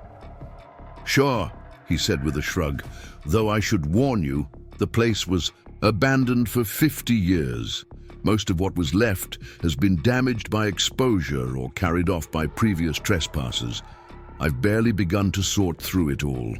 "Sure," he said with a shrug, "though I should warn you, the place was abandoned for 50 years. Most of what was left has been damaged by exposure or carried off by previous trespassers. I've barely begun to sort through it all."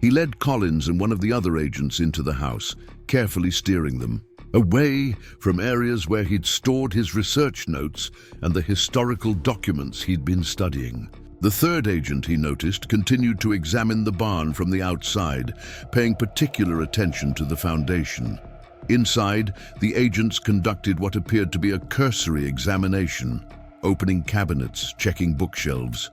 He led Collins and one of the other agents into the house, carefully steering them away from areas where he'd stored his research notes and the historical documents he'd been studying. The third agent, he noticed, continued to examine the barn from the outside, paying particular attention to the foundation. Inside, the agents conducted what appeared to be a cursory examination, opening cabinets, checking bookshelves,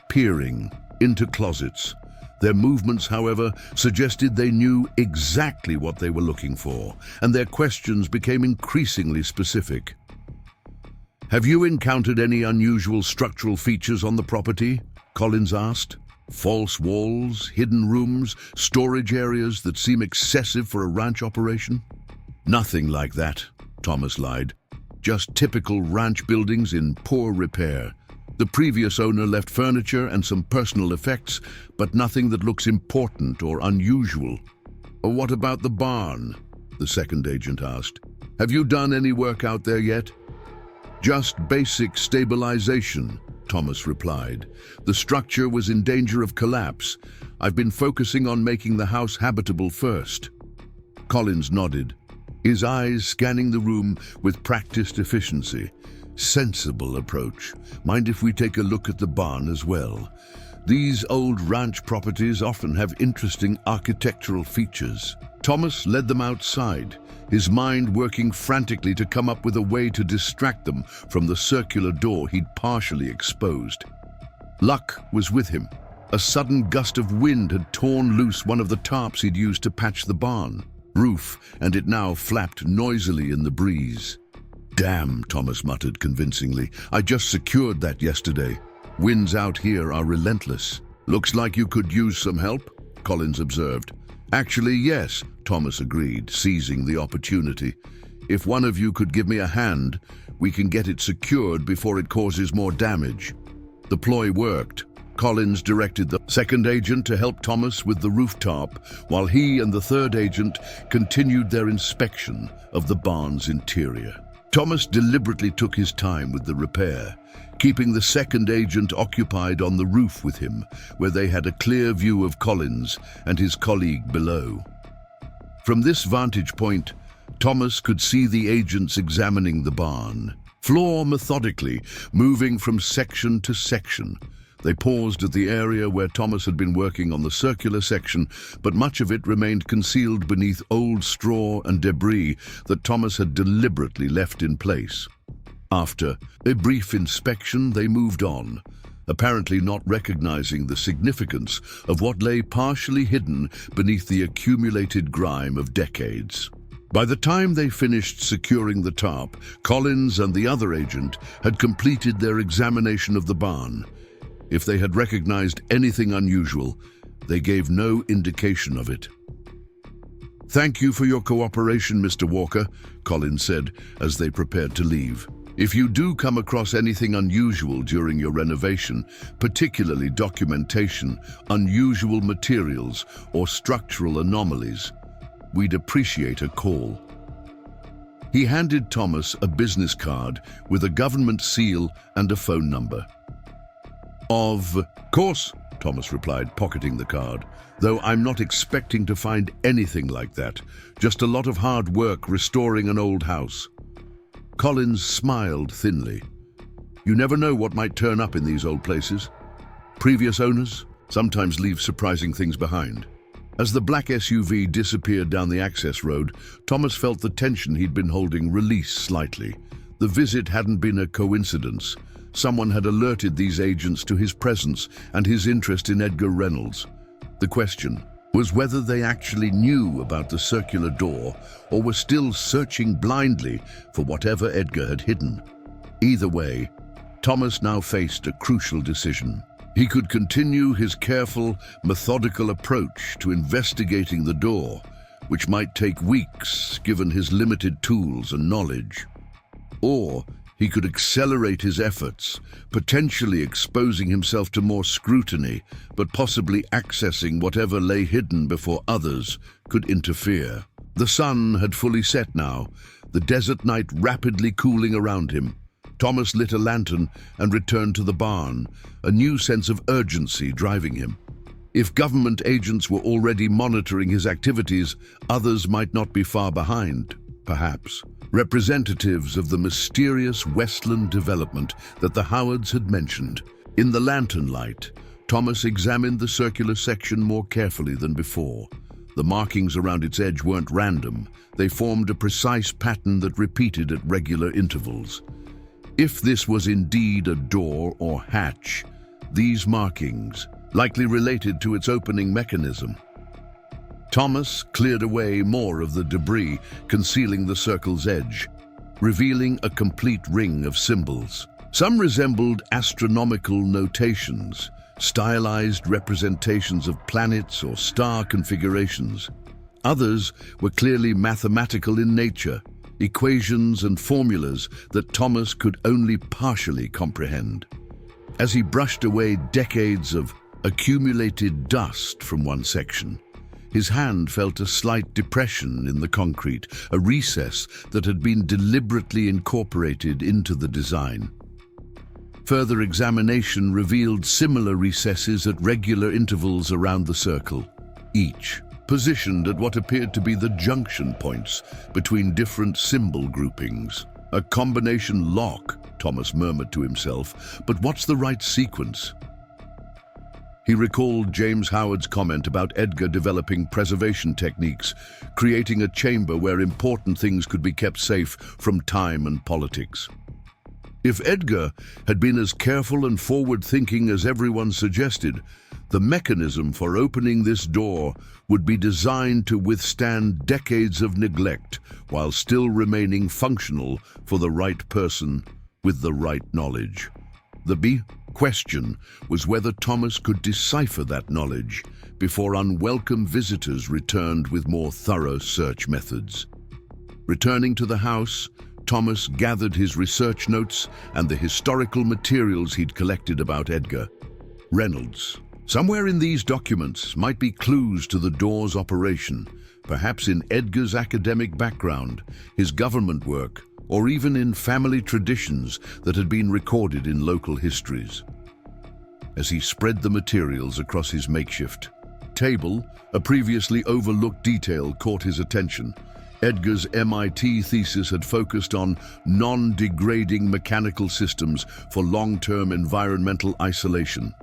peering into closets. Their movements, however, suggested they knew exactly what they were looking for, and their questions became increasingly specific. "Have you encountered any unusual structural features on the property?" Collins asked. "False walls, hidden rooms, storage areas that seem excessive for a ranch operation?" "Nothing like that," Thomas lied. "Just typical ranch buildings in poor repair. The previous owner left furniture and some personal effects, but nothing that looks important or unusual." "What about the barn?" the second agent asked. "Have you done any work out there yet?" "Just basic stabilization," Thomas replied. "The structure was in danger of collapse. I've been focusing on making the house habitable first." Collins nodded, his eyes scanning the room with practiced efficiency. "Sensible approach. Mind if we take a look at the barn as well? These old ranch properties often have interesting architectural features." Thomas led them outside, his mind working frantically to come up with a way to distract them from the circular door he'd partially exposed. Luck was with him. A sudden gust of wind had torn loose one of the tarps he'd used to patch the barn roof, and it now flapped noisily in the breeze. "Damn," Thomas muttered convincingly. "I just secured that yesterday. Winds out here are relentless." "Looks like you could use some help," Collins observed. "Actually, yes," Thomas agreed, seizing the opportunity. "If one of you could give me a hand, we can get it secured before it causes more damage." The ploy worked. Collins directed the second agent to help Thomas with the rooftop, while he and the third agent continued their inspection of the barn's interior. Thomas deliberately took his time with the repair, keeping the second agent occupied on the roof with him, where they had a clear view of Collins and his colleague below. From this vantage point, Thomas could see the agents examining the barn, floor methodically, moving from section to section. They paused at the area where Thomas had been working on the circular section, but much of it remained concealed beneath old straw and debris that Thomas had deliberately left in place. After a brief inspection, they moved on, apparently not recognizing the significance of what lay partially hidden beneath the accumulated grime of decades. By the time they finished securing the tarp, Collins and the other agent had completed their examination of the barn. If they had recognized anything unusual, they gave no indication of it. "Thank you for your cooperation, Mr. Walker," Collins said as they prepared to leave. "If you do come across anything unusual during your renovation, particularly documentation, unusual materials, or structural anomalies, we'd appreciate a call." He handed Thomas a business card with a government seal and a phone number. "Of course," Thomas replied, pocketing the card, "though I'm not expecting to find anything like that. Just a lot of hard work restoring an old house." Collins smiled thinly. "You never know what might turn up in these old places. Previous owners sometimes leave surprising things behind." As the black SUV disappeared down the access road, Thomas felt the tension he'd been holding release slightly. The visit hadn't been a coincidence. Someone had alerted these agents to his presence and his interest in Edgar Reynolds. The question was whether they actually knew about the circular door or were still searching blindly for whatever Edgar had hidden. Either way, Thomas now faced a crucial decision. He could continue his careful, methodical approach to investigating the door, which might take weeks given his limited tools and knowledge. Or he could accelerate his efforts, potentially exposing himself to more scrutiny, but possibly accessing whatever lay hidden before others could interfere. The sun had fully set now, the desert night rapidly cooling around him. Thomas lit a lantern and returned to the barn, a new sense of urgency driving him. If government agents were already monitoring his activities, others might not be far behind, perhaps. Representatives of the mysterious Westland development that the Howards had mentioned. In the lantern light, Thomas examined the circular section more carefully than before. The markings around its edge weren't random. They formed a precise pattern that repeated at regular intervals. If this was indeed a door or hatch, these markings likely related to its opening mechanism. Thomas cleared away more of the debris concealing the circle's edge, revealing a complete ring of symbols. Some resembled astronomical notations, stylized representations of planets or star configurations. Others were clearly mathematical in nature, equations and formulas that Thomas could only partially comprehend. As he brushed away decades of accumulated dust from one section, his hand felt a slight depression in the concrete, a recess that had been deliberately incorporated into the design. Further examination revealed similar recesses at regular intervals around the circle, each positioned at what appeared to be the junction points between different symbol groupings. A combination lock, Thomas murmured to himself, but what's the right sequence? He recalled James Howard's comment about Edgar developing preservation techniques, creating a chamber where important things could be kept safe from time and politics. If Edgar had been as careful and forward-thinking as everyone suggested, the mechanism for opening this door would be designed to withstand decades of neglect while still remaining functional for the right person with the right knowledge. The big question was whether Thomas could decipher that knowledge before unwelcome visitors returned with more thorough search methods. Returning to the house, Thomas gathered his research notes and the historical materials he'd collected about Edgar Reynolds. Somewhere in these documents might be clues to the door's operation, perhaps in Edgar's academic background, his government work, or even in family traditions that had been recorded in local histories. As he spread the materials across his makeshift table, a previously overlooked detail caught his attention. Edgar's MIT thesis had focused on non-degrading mechanical systems for long-term environmental isolation.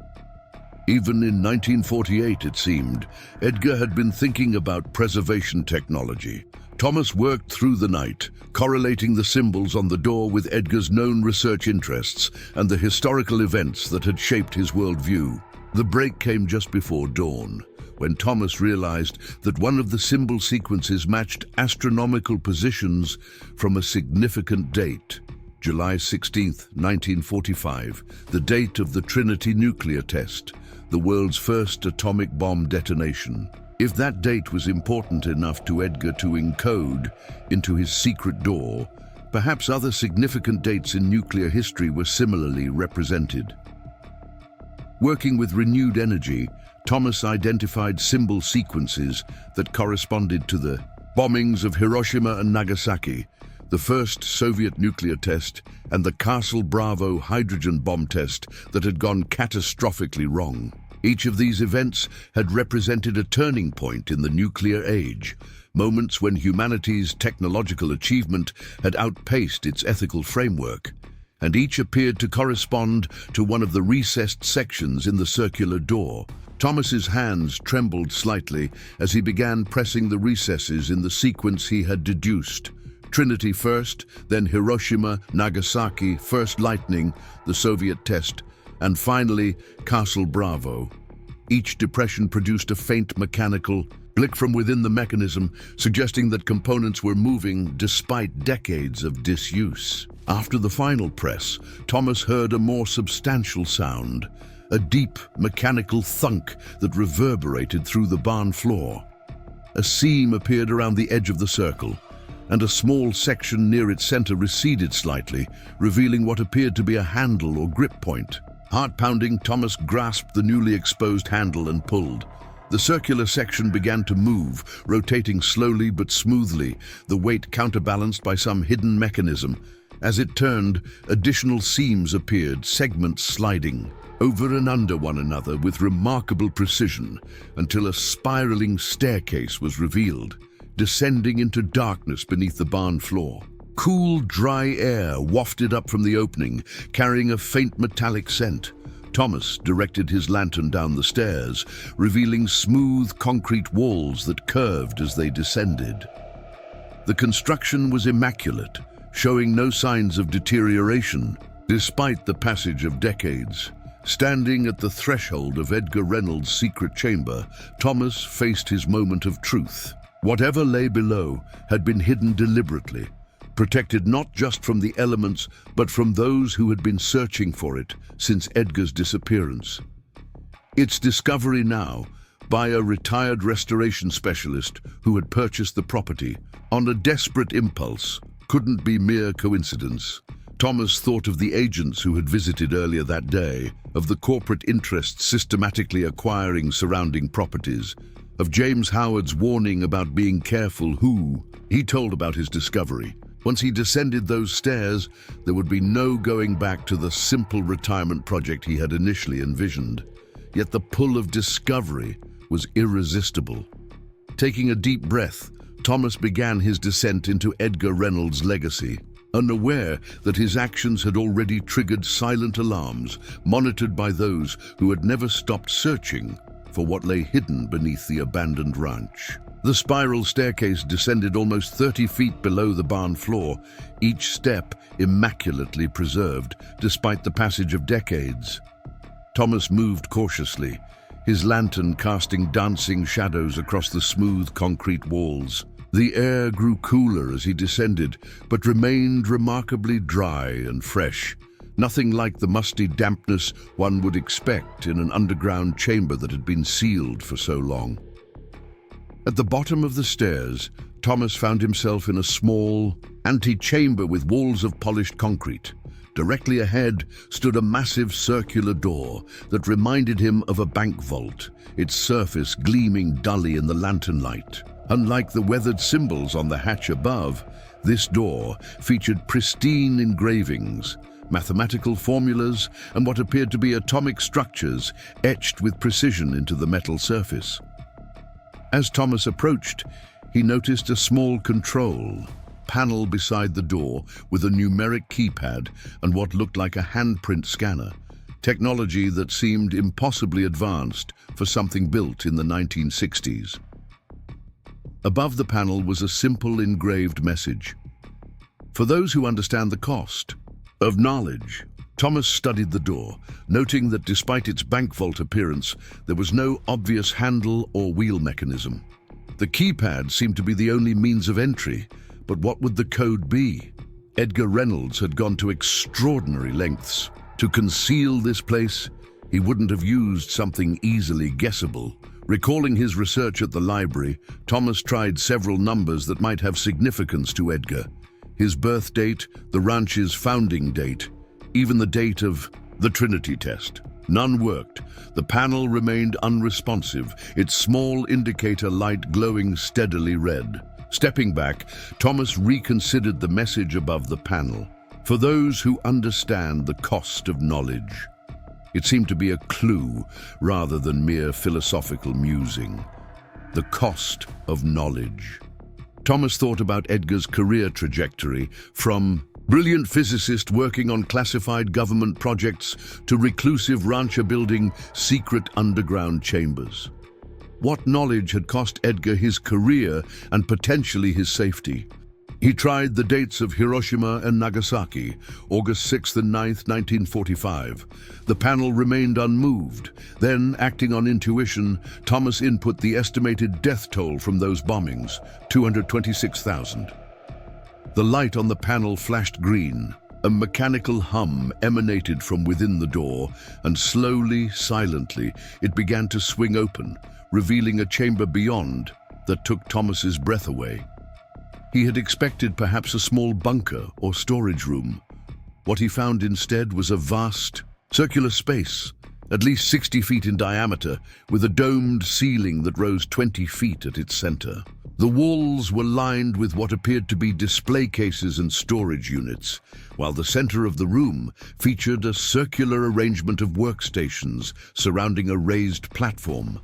Even in 1948, it seemed, Edgar had been thinking about preservation technology. Thomas worked through the night, correlating the symbols on the door with Edgar's known research interests and the historical events that had shaped his worldview. The break came just before dawn, when Thomas realized that one of the symbol sequences matched astronomical positions from a significant date, July 16, 1945, the date of the Trinity nuclear test, the world's first atomic bomb detonation. If that date was important enough to Edgar to encode into his secret door, perhaps other significant dates in nuclear history were similarly represented. Working with renewed energy, Thomas identified symbol sequences that corresponded to the bombings of Hiroshima and Nagasaki, the first Soviet nuclear test, and the Castle Bravo hydrogen bomb test that had gone catastrophically wrong. Each of these events had represented a turning point in the nuclear age, moments when humanity's technological achievement had outpaced its ethical framework, and each appeared to correspond to one of the recessed sections in the circular door. Thomas's hands trembled slightly as he began pressing the recesses in the sequence he had deduced. Trinity first, then Hiroshima, Nagasaki, first lightning, the Soviet test, and finally Castle Bravo. Each depression produced a faint mechanical blick from within the mechanism, suggesting that components were moving despite decades of disuse. After the final press, Thomas heard a more substantial sound, a deep mechanical thunk that reverberated through the barn floor. A seam appeared around the edge of the circle, and a small section near its center receded slightly, revealing what appeared to be a handle or grip point. Heart-pounding, Thomas grasped the newly exposed handle and pulled. The circular section began to move, rotating slowly but smoothly, the weight counterbalanced by some hidden mechanism. As it turned, additional seams appeared, segments sliding over and under one another with remarkable precision, until a spiraling staircase was revealed, descending into darkness beneath the barn floor. Cool, dry air wafted up from the opening, carrying a faint metallic scent. Thomas directed his lantern down the stairs, revealing smooth concrete walls that curved as they descended. The construction was immaculate, showing no signs of deterioration, despite the passage of decades. Standing at the threshold of Edgar Reynolds' secret chamber, Thomas faced his moment of truth. Whatever lay below had been hidden deliberately, protected not just from the elements, but from those who had been searching for it since Edgar's disappearance. Its discovery now, by a retired restoration specialist who had purchased the property on a desperate impulse, couldn't be mere coincidence. Thomas thought of the agents who had visited earlier that day, of the corporate interests systematically acquiring surrounding properties, of James Howard's warning about being careful who he told about his discovery. Once he descended those stairs, there would be no going back to the simple retirement project he had initially envisioned. Yet the pull of discovery was irresistible. Taking a deep breath, Thomas began his descent into Edgar Reynolds' legacy, unaware that his actions had already triggered silent alarms, monitored by those who had never stopped searching for what lay hidden beneath the abandoned ranch. The spiral staircase descended almost 30 feet below the barn floor, each step immaculately preserved despite the passage of decades. Thomas moved cautiously, his lantern casting dancing shadows across the smooth concrete walls. The air grew cooler as he descended, but remained remarkably dry and fresh, nothing like the musty dampness one would expect in an underground chamber that had been sealed for so long. At the bottom of the stairs, Thomas found himself in a small, antechamber with walls of polished concrete. Directly ahead stood a massive circular door that reminded him of a bank vault, its surface gleaming dully in the lantern light. Unlike the weathered symbols on the hatch above, this door featured pristine engravings, mathematical formulas, and what appeared to be atomic structures etched with precision into the metal surface. As Thomas approached, he noticed a small control panel beside the door with a numeric keypad and what looked like a handprint scanner, technology that seemed impossibly advanced for something built in the 1960s. Above the panel was a simple engraved message. For those who understand the cost of knowledge. Thomas studied the door, noting that despite its bank vault appearance, there was no obvious handle or wheel mechanism. The keypad seemed to be the only means of entry, but what would the code be? Edgar Reynolds had gone to extraordinary lengths. To conceal this place, he wouldn't have used something easily guessable. Recalling his research at the library, Thomas tried several numbers that might have significance to Edgar. His birth date, the ranch's founding date, even the date of the Trinity test. None worked. The panel remained unresponsive, its small indicator light glowing steadily red. Stepping back, Thomas reconsidered the message above the panel. For those who understand the cost of knowledge. It seemed to be a clue rather than mere philosophical musing. The cost of knowledge. Thomas thought about Edgar's career trajectory, from brilliant physicist working on classified government projects to reclusive rancher building secret underground chambers. What knowledge had cost Edgar his career and potentially his safety? He tried the dates of Hiroshima and Nagasaki, August 6th and 9th, 1945. The panel remained unmoved. Then, acting on intuition, Thomas input the estimated death toll from those bombings, 226,000. The light on the panel flashed green. A mechanical hum emanated from within the door, and slowly, silently, it began to swing open, revealing a chamber beyond that took Thomas's breath away. He had expected perhaps a small bunker or storage room. What he found instead was a vast, circular space, at least 60 feet in diameter, with a domed ceiling that rose 20 feet at its center. The walls were lined with what appeared to be display cases and storage units, while the center of the room featured a circular arrangement of workstations surrounding a raised platform.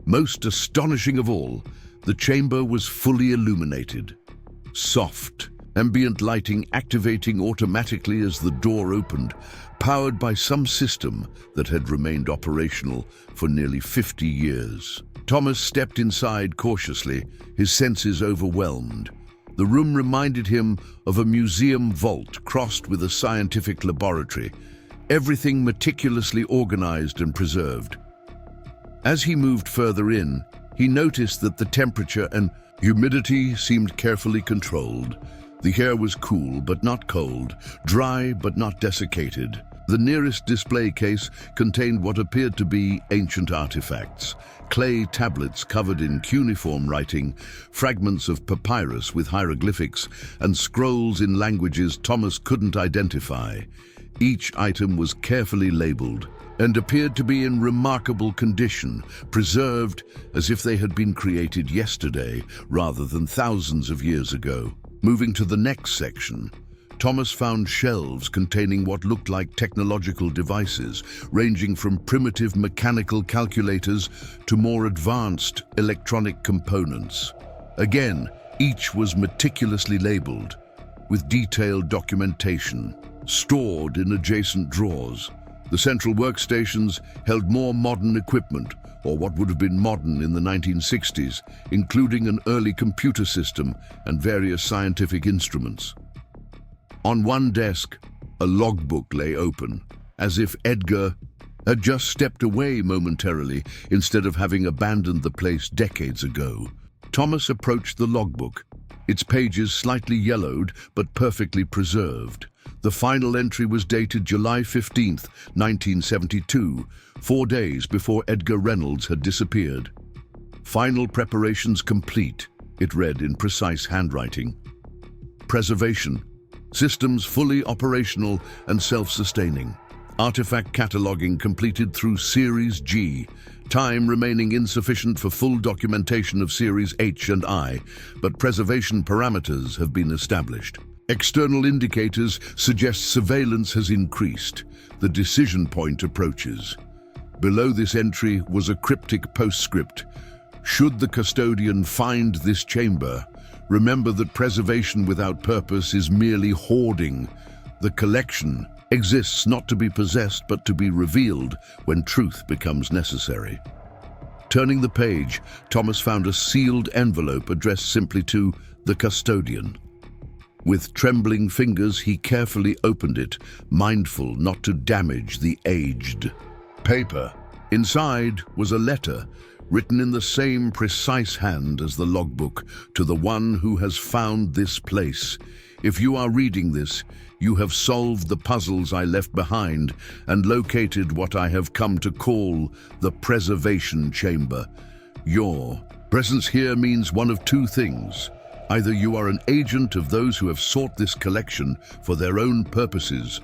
Most astonishing of all, the chamber was fully illuminated. Soft, ambient lighting activating automatically as the door opened, powered by some system that had remained operational for nearly 50 years. Thomas stepped inside cautiously, his senses overwhelmed. The room reminded him of a museum vault crossed with a scientific laboratory, everything meticulously organized and preserved. As he moved further in, he noticed that the temperature and humidity seemed carefully controlled. The air was cool but not cold, dry but not desiccated. The nearest display case contained what appeared to be ancient artifacts: clay tablets covered in cuneiform writing, fragments of papyrus with hieroglyphics, and scrolls in languages Thomas couldn't identify. Each item was carefully labeled and appeared to be in remarkable condition, preserved as if they had been created yesterday rather than thousands of years ago. Moving to the next section, Thomas found shelves containing what looked like technological devices, ranging from primitive mechanical calculators to more advanced electronic components. Again, each was meticulously labeled, with detailed documentation stored in adjacent drawers. The central workstations held more modern equipment, or what would have been modern in the 1960s, including an early computer system and various scientific instruments. On one desk, a logbook lay open, as if Edgar had just stepped away momentarily instead of having abandoned the place decades ago. Thomas approached the logbook, its pages slightly yellowed but perfectly preserved. The final entry was dated July 15, 1972, 4 days before Edgar Reynolds had disappeared. "Final preparations complete," it read in precise handwriting. "Preservation. Systems fully operational and self-sustaining. Artifact cataloging completed through Series G. Time remaining insufficient for full documentation of Series H and I, but preservation parameters have been established. External indicators suggest surveillance has increased. The decision point approaches." Below this entry was a cryptic postscript. "Should the custodian find this chamber, remember that preservation without purpose is merely hoarding. The collection exists not to be possessed but to be revealed when truth becomes necessary." Turning the page, Thomas found a sealed envelope addressed simply to the custodian. With trembling fingers, he carefully opened it, mindful not to damage the aged paper. Inside was a letter, written in the same precise hand as the logbook, to the one who has found this place. "If you are reading this, you have solved the puzzles I left behind and located what I have come to call the preservation chamber. Your presence here means one of two things. Either you are an agent of those who have sought this collection for their own purposes,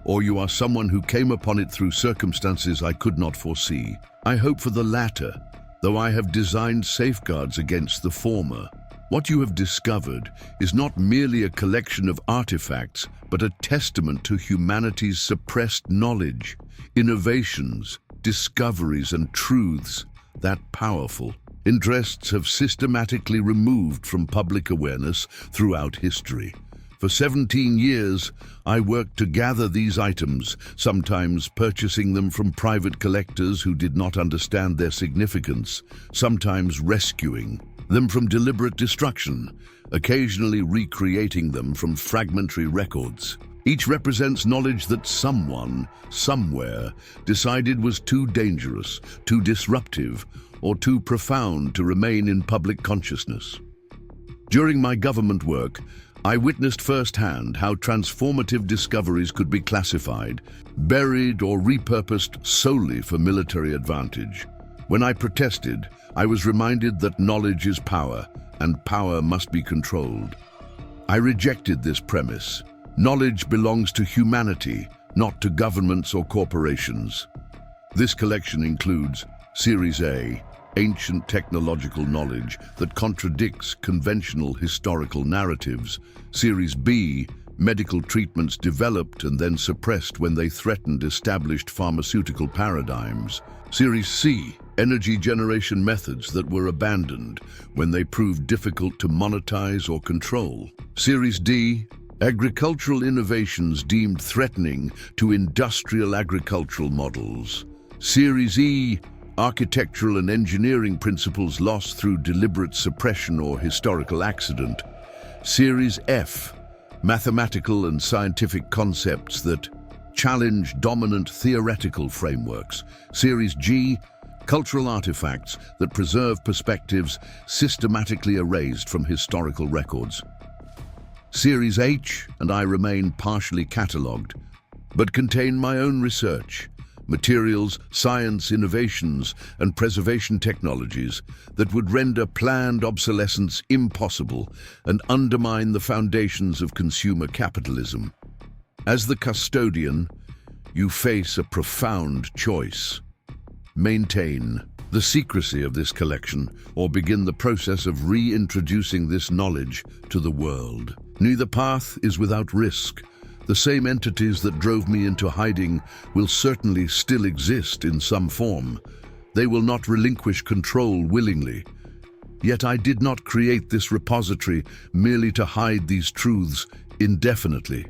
or you are someone who came upon it through circumstances I could not foresee. I hope for the latter, though I have designed safeguards against the former. What you have discovered is not merely a collection of artifacts, but a testament to humanity's suppressed knowledge, innovations, discoveries, and truths that powerful interests have systematically removed from public awareness throughout history. For 17 years, I worked to gather these items, sometimes purchasing them from private collectors who did not understand their significance, sometimes rescuing them from deliberate destruction, occasionally recreating them from fragmentary records. Each represents knowledge that someone, somewhere, decided was too dangerous, too disruptive, or too profound to remain in public consciousness. During my government work, I witnessed firsthand how transformative discoveries could be classified, buried or repurposed solely for military advantage. When I protested, I was reminded that knowledge is power, and power must be controlled. I rejected this premise. Knowledge belongs to humanity, not to governments or corporations. This collection includes Series A, ancient technological knowledge that contradicts conventional historical narratives. Series B, medical treatments developed and then suppressed when they threatened established pharmaceutical paradigms. Series C, energy generation methods that were abandoned when they proved difficult to monetize or control. Series D, agricultural innovations deemed threatening to industrial agricultural models. Series E, architectural and engineering principles lost through deliberate suppression or historical accident. Series F, mathematical and scientific concepts that challenge dominant theoretical frameworks. Series G, cultural artifacts that preserve perspectives systematically erased from historical records. Series H and I remain partially catalogued, but contain my own research, materials, science, innovations, and preservation technologies that would render planned obsolescence impossible and undermine the foundations of consumer capitalism. As the custodian, you face a profound choice. Maintain the secrecy of this collection or begin the process of reintroducing this knowledge to the world. Neither path is without risk. The same entities that drove me into hiding will certainly still exist in some form. They will not relinquish control willingly. Yet I did not create this repository merely to hide these truths indefinitely.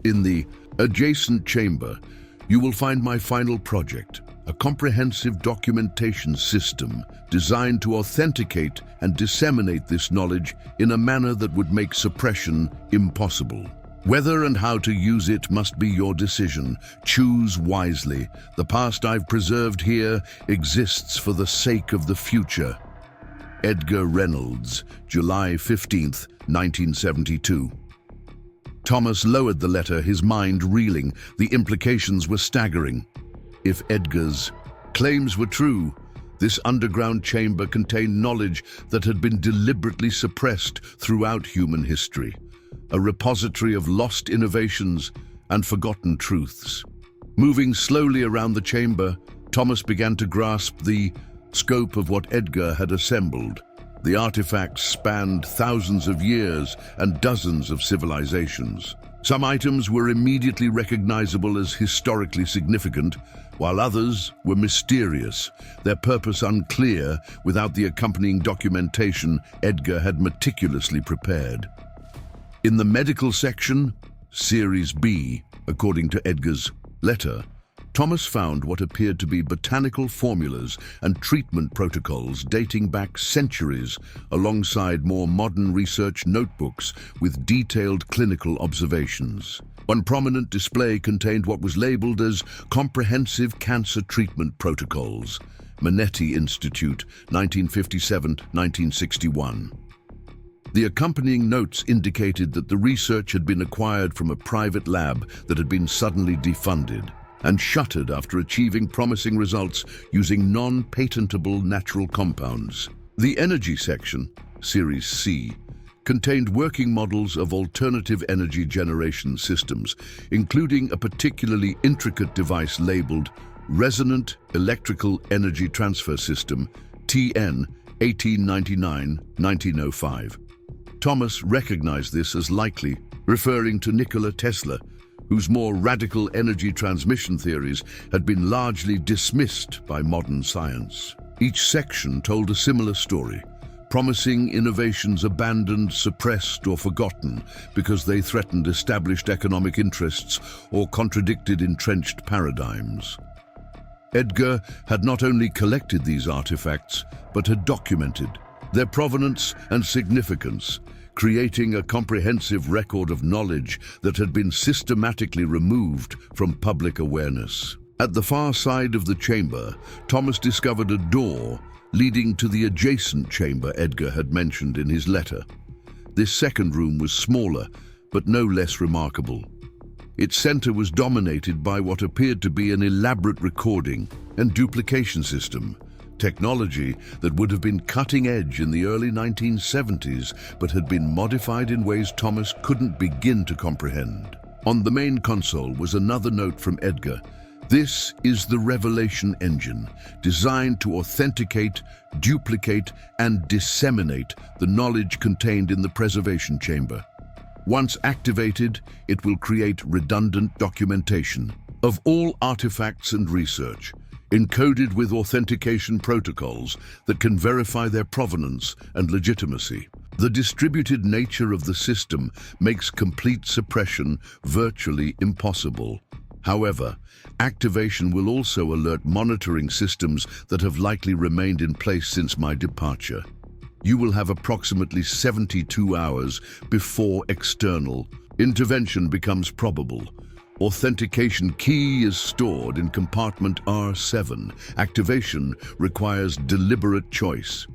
In the adjacent chamber, you will find my final project, a comprehensive documentation system designed to authenticate and disseminate this knowledge in a manner that would make suppression impossible. Whether and how to use it must be your decision. Choose wisely. The past I've preserved here exists for the sake of the future. Edgar Reynolds, July 15th, 1972. Thomas lowered the letter, his mind reeling. The implications were staggering. If Edgar's claims were true, this underground chamber contained knowledge that had been deliberately suppressed throughout human history, a repository of lost innovations and forgotten truths. Moving slowly around the chamber, Thomas began to grasp the scope of what Edgar had assembled. The artifacts spanned thousands of years and dozens of civilizations. Some items were immediately recognizable as historically significant, while others were mysterious, their purpose unclear without the accompanying documentation Edgar had meticulously prepared. In the medical section, Series B, according to Edgar's letter, Thomas found what appeared to be botanical formulas and treatment protocols dating back centuries, alongside more modern research notebooks with detailed clinical observations. One prominent display contained what was labeled as Comprehensive Cancer Treatment Protocols, Manetti Institute, 1957-1961. The accompanying notes indicated that the research had been acquired from a private lab that had been suddenly defunded and shuttered after achieving promising results using non-patentable natural compounds. The energy section, Series C, contained working models of alternative energy generation systems, including a particularly intricate device labeled Resonant Electrical Energy Transfer System, TN 1899-1905. Thomas recognized this as likely, referring to Nikola Tesla, whose more radical energy transmission theories had been largely dismissed by modern science. Each section told a similar story, promising innovations abandoned, suppressed, or forgotten because they threatened established economic interests or contradicted entrenched paradigms. Edgar had not only collected these artifacts, but had documented their provenance and significance, creating a comprehensive record of knowledge that had been systematically removed from public awareness. At the far side of the chamber, Thomas discovered a door leading to the adjacent chamber Edgar had mentioned in his letter. This second room was smaller, but no less remarkable. Its center was dominated by what appeared to be an elaborate recording and duplication system, technology that would have been cutting edge in the early 1970s, but had been modified in ways Thomas couldn't begin to comprehend. On the main console was another note from Edgar. This is the Revelation Engine, designed to authenticate, duplicate, and disseminate the knowledge contained in the preservation chamber. Once activated, it will create redundant documentation of all artifacts and research, encoded with authentication protocols that can verify their provenance and legitimacy. The distributed nature of the system makes complete suppression virtually impossible. However, activation will also alert monitoring systems that have likely remained in place since my departure. You will have approximately 72 hours before external intervention becomes probable. Authentication key is stored in compartment R7. Activation requires deliberate choice.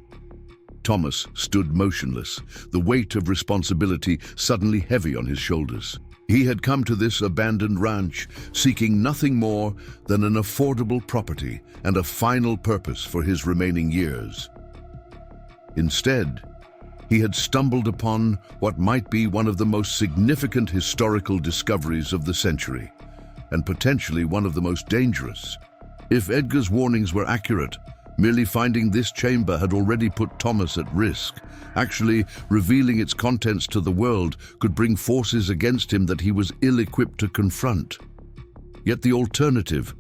Thomas stood motionless, the weight of responsibility suddenly heavy on his shoulders. He had come to this abandoned ranch seeking nothing more than an affordable property and a final purpose for his remaining years. Instead, he had stumbled upon what might be one of the most significant historical discoveries of the century, and potentially one of the most dangerous. If Edgar's warnings were accurate, merely finding this chamber had already put Thomas at risk. Actually, revealing its contents to the world could bring forces against him that he was ill-equipped to confront. Yet the alternative,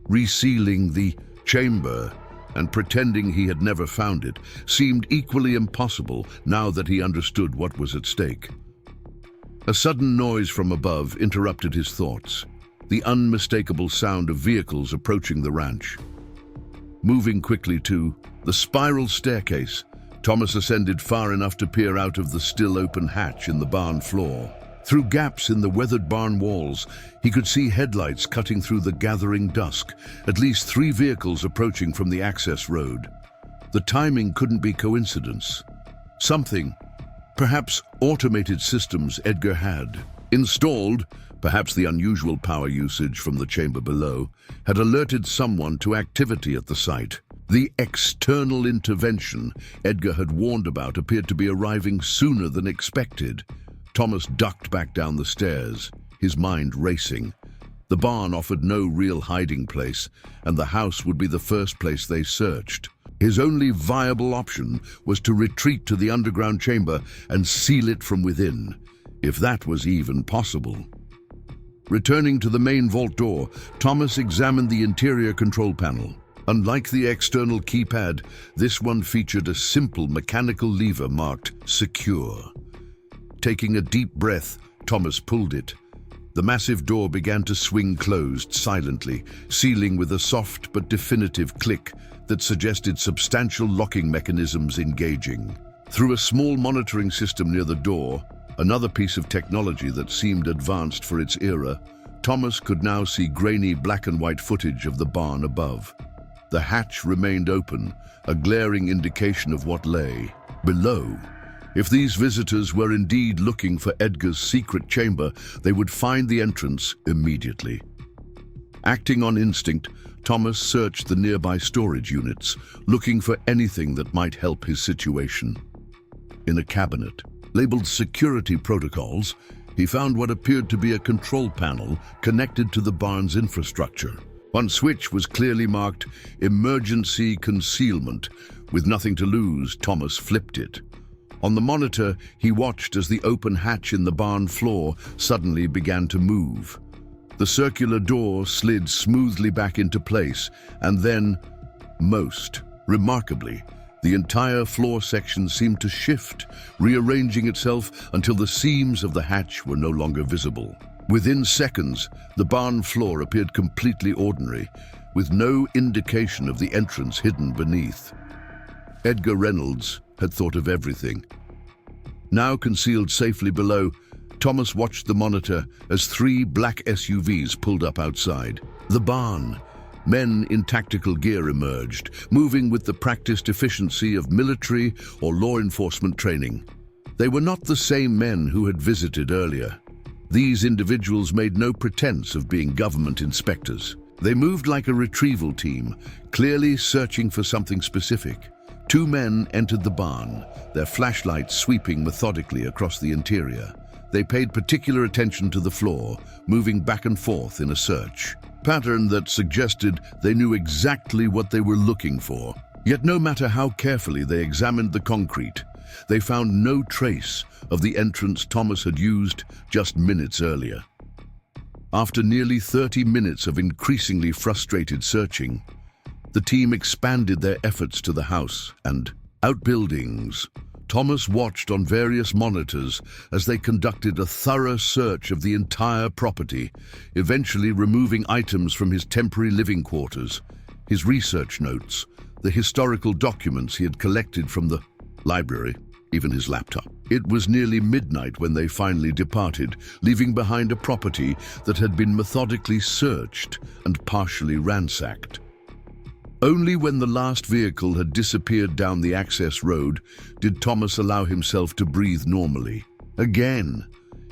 resealing the chamber and pretending he had never found it, seemed equally impossible now that he understood what was at stake. A sudden noise from above interrupted his thoughts, the unmistakable sound of vehicles approaching the ranch. Moving quickly to the spiral staircase, Thomas ascended far enough to peer out of the still open hatch in the barn floor. Through gaps in the weathered barn walls, he could see headlights cutting through the gathering dusk, at least 3 vehicles approaching from the access road. The timing couldn't be coincidence. Something, perhaps automated systems Edgar had installed, perhaps the unusual power usage from the chamber below, had alerted someone to activity at the site. The external intervention Edgar had warned about appeared to be arriving sooner than expected. Thomas ducked back down the stairs, his mind racing. The barn offered no real hiding place, and the house would be the first place they searched. His only viable option was to retreat to the underground chamber and seal it from within, if that was even possible. Returning to the main vault door, Thomas examined the interior control panel. Unlike the external keypad, this one featured a simple mechanical lever marked "Secure." Taking a deep breath, Thomas pulled it. The massive door began to swing closed silently, sealing with a soft but definitive click that suggested substantial locking mechanisms engaging. Through a small monitoring system near the door, another piece of technology that seemed advanced for its era, Thomas could now see grainy black and white footage of the barn above. The hatch remained open, a glaring indication of what lay below. If these visitors were indeed looking for Edgar's secret chamber, they would find the entrance immediately. Acting on instinct, Thomas searched the nearby storage units, looking for anything that might help his situation. In a cabinet, labeled Security Protocols, he found what appeared to be a control panel connected to the barn's infrastructure. One switch was clearly marked Emergency Concealment. With nothing to lose, Thomas flipped it. On the monitor, he watched as the open hatch in the barn floor suddenly began to move. The circular door slid smoothly back into place, and then, most remarkably, the entire floor section seemed to shift, rearranging itself until the seams of the hatch were no longer visible. Within seconds, the barn floor appeared completely ordinary, with no indication of the entrance hidden beneath. Edgar Reynolds had thought of everything. Now concealed safely below, Thomas watched the monitor as 3 black SUVs pulled up outside. The barn. Men in tactical gear emerged, moving with the practiced efficiency of military or law enforcement training. They were not the same men who had visited earlier. These individuals made no pretense of being government inspectors. They moved like a retrieval team, clearly searching for something specific. 2 men entered the barn, their flashlights sweeping methodically across the interior. They paid particular attention to the floor, moving back and forth in a search pattern that suggested they knew exactly what they were looking for. Yet no matter how carefully they examined the concrete, they found no trace of the entrance Thomas had used just minutes earlier. After nearly 30 minutes of increasingly frustrated searching, The team expanded their efforts to the house and outbuildings. Thomas watched on various monitors as they conducted a thorough search of the entire property, eventually removing items from his temporary living quarters, his research notes, the historical documents he had collected from the library, even his laptop. It was nearly midnight when they finally departed, leaving behind a property that had been methodically searched and partially ransacked. Only when the last vehicle had disappeared down the access road did Thomas allow himself to breathe normally. Again,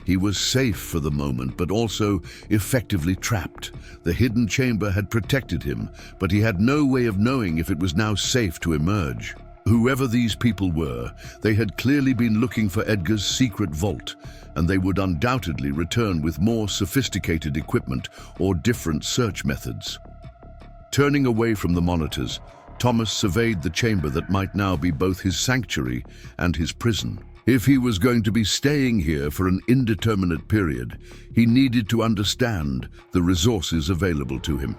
he was safe for the moment, but also effectively trapped. The hidden chamber had protected him, but he had no way of knowing if it was now safe to emerge. Whoever these people were, they had clearly been looking for Edgar's secret vault, and they would undoubtedly return with more sophisticated equipment or different search methods. Turning away from the monitors, Thomas surveyed the chamber that might now be both his sanctuary and his prison. If he was going to be staying here for an indeterminate period, he needed to understand the resources available to him.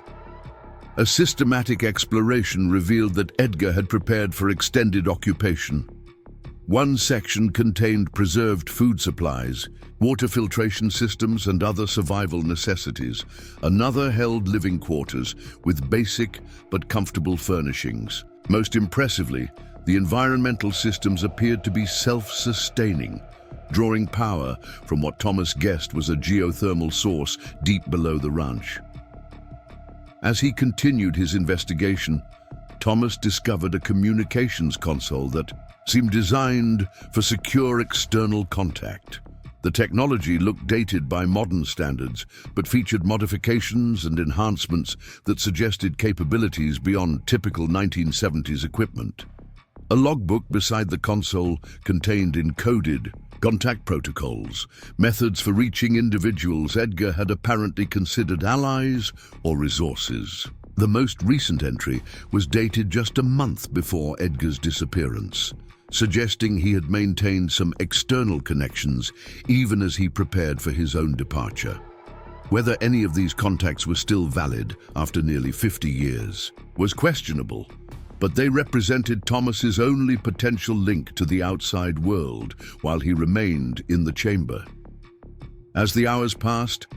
A systematic exploration revealed that Edgar had prepared for extended occupation. One section contained preserved food supplies, water filtration systems, and other survival necessities. Another held living quarters with basic but comfortable furnishings. Most impressively, the environmental systems appeared to be self-sustaining, drawing power from what Thomas guessed was a geothermal source deep below the ranch. As he continued his investigation, Thomas discovered a communications console that seemed designed for secure external contact. The technology looked dated by modern standards, but featured modifications and enhancements that suggested capabilities beyond typical 1970s equipment. A logbook beside the console contained encoded contact protocols, methods for reaching individuals Edgar had apparently considered allies or resources. The most recent entry was dated just a month before Edgar's disappearance, suggesting he had maintained some external connections even as he prepared for his own departure. Whether any of these contacts were still valid after nearly 50 years was questionable, but they represented Thomas's only potential link to the outside world while he remained in the chamber. As the hours passed,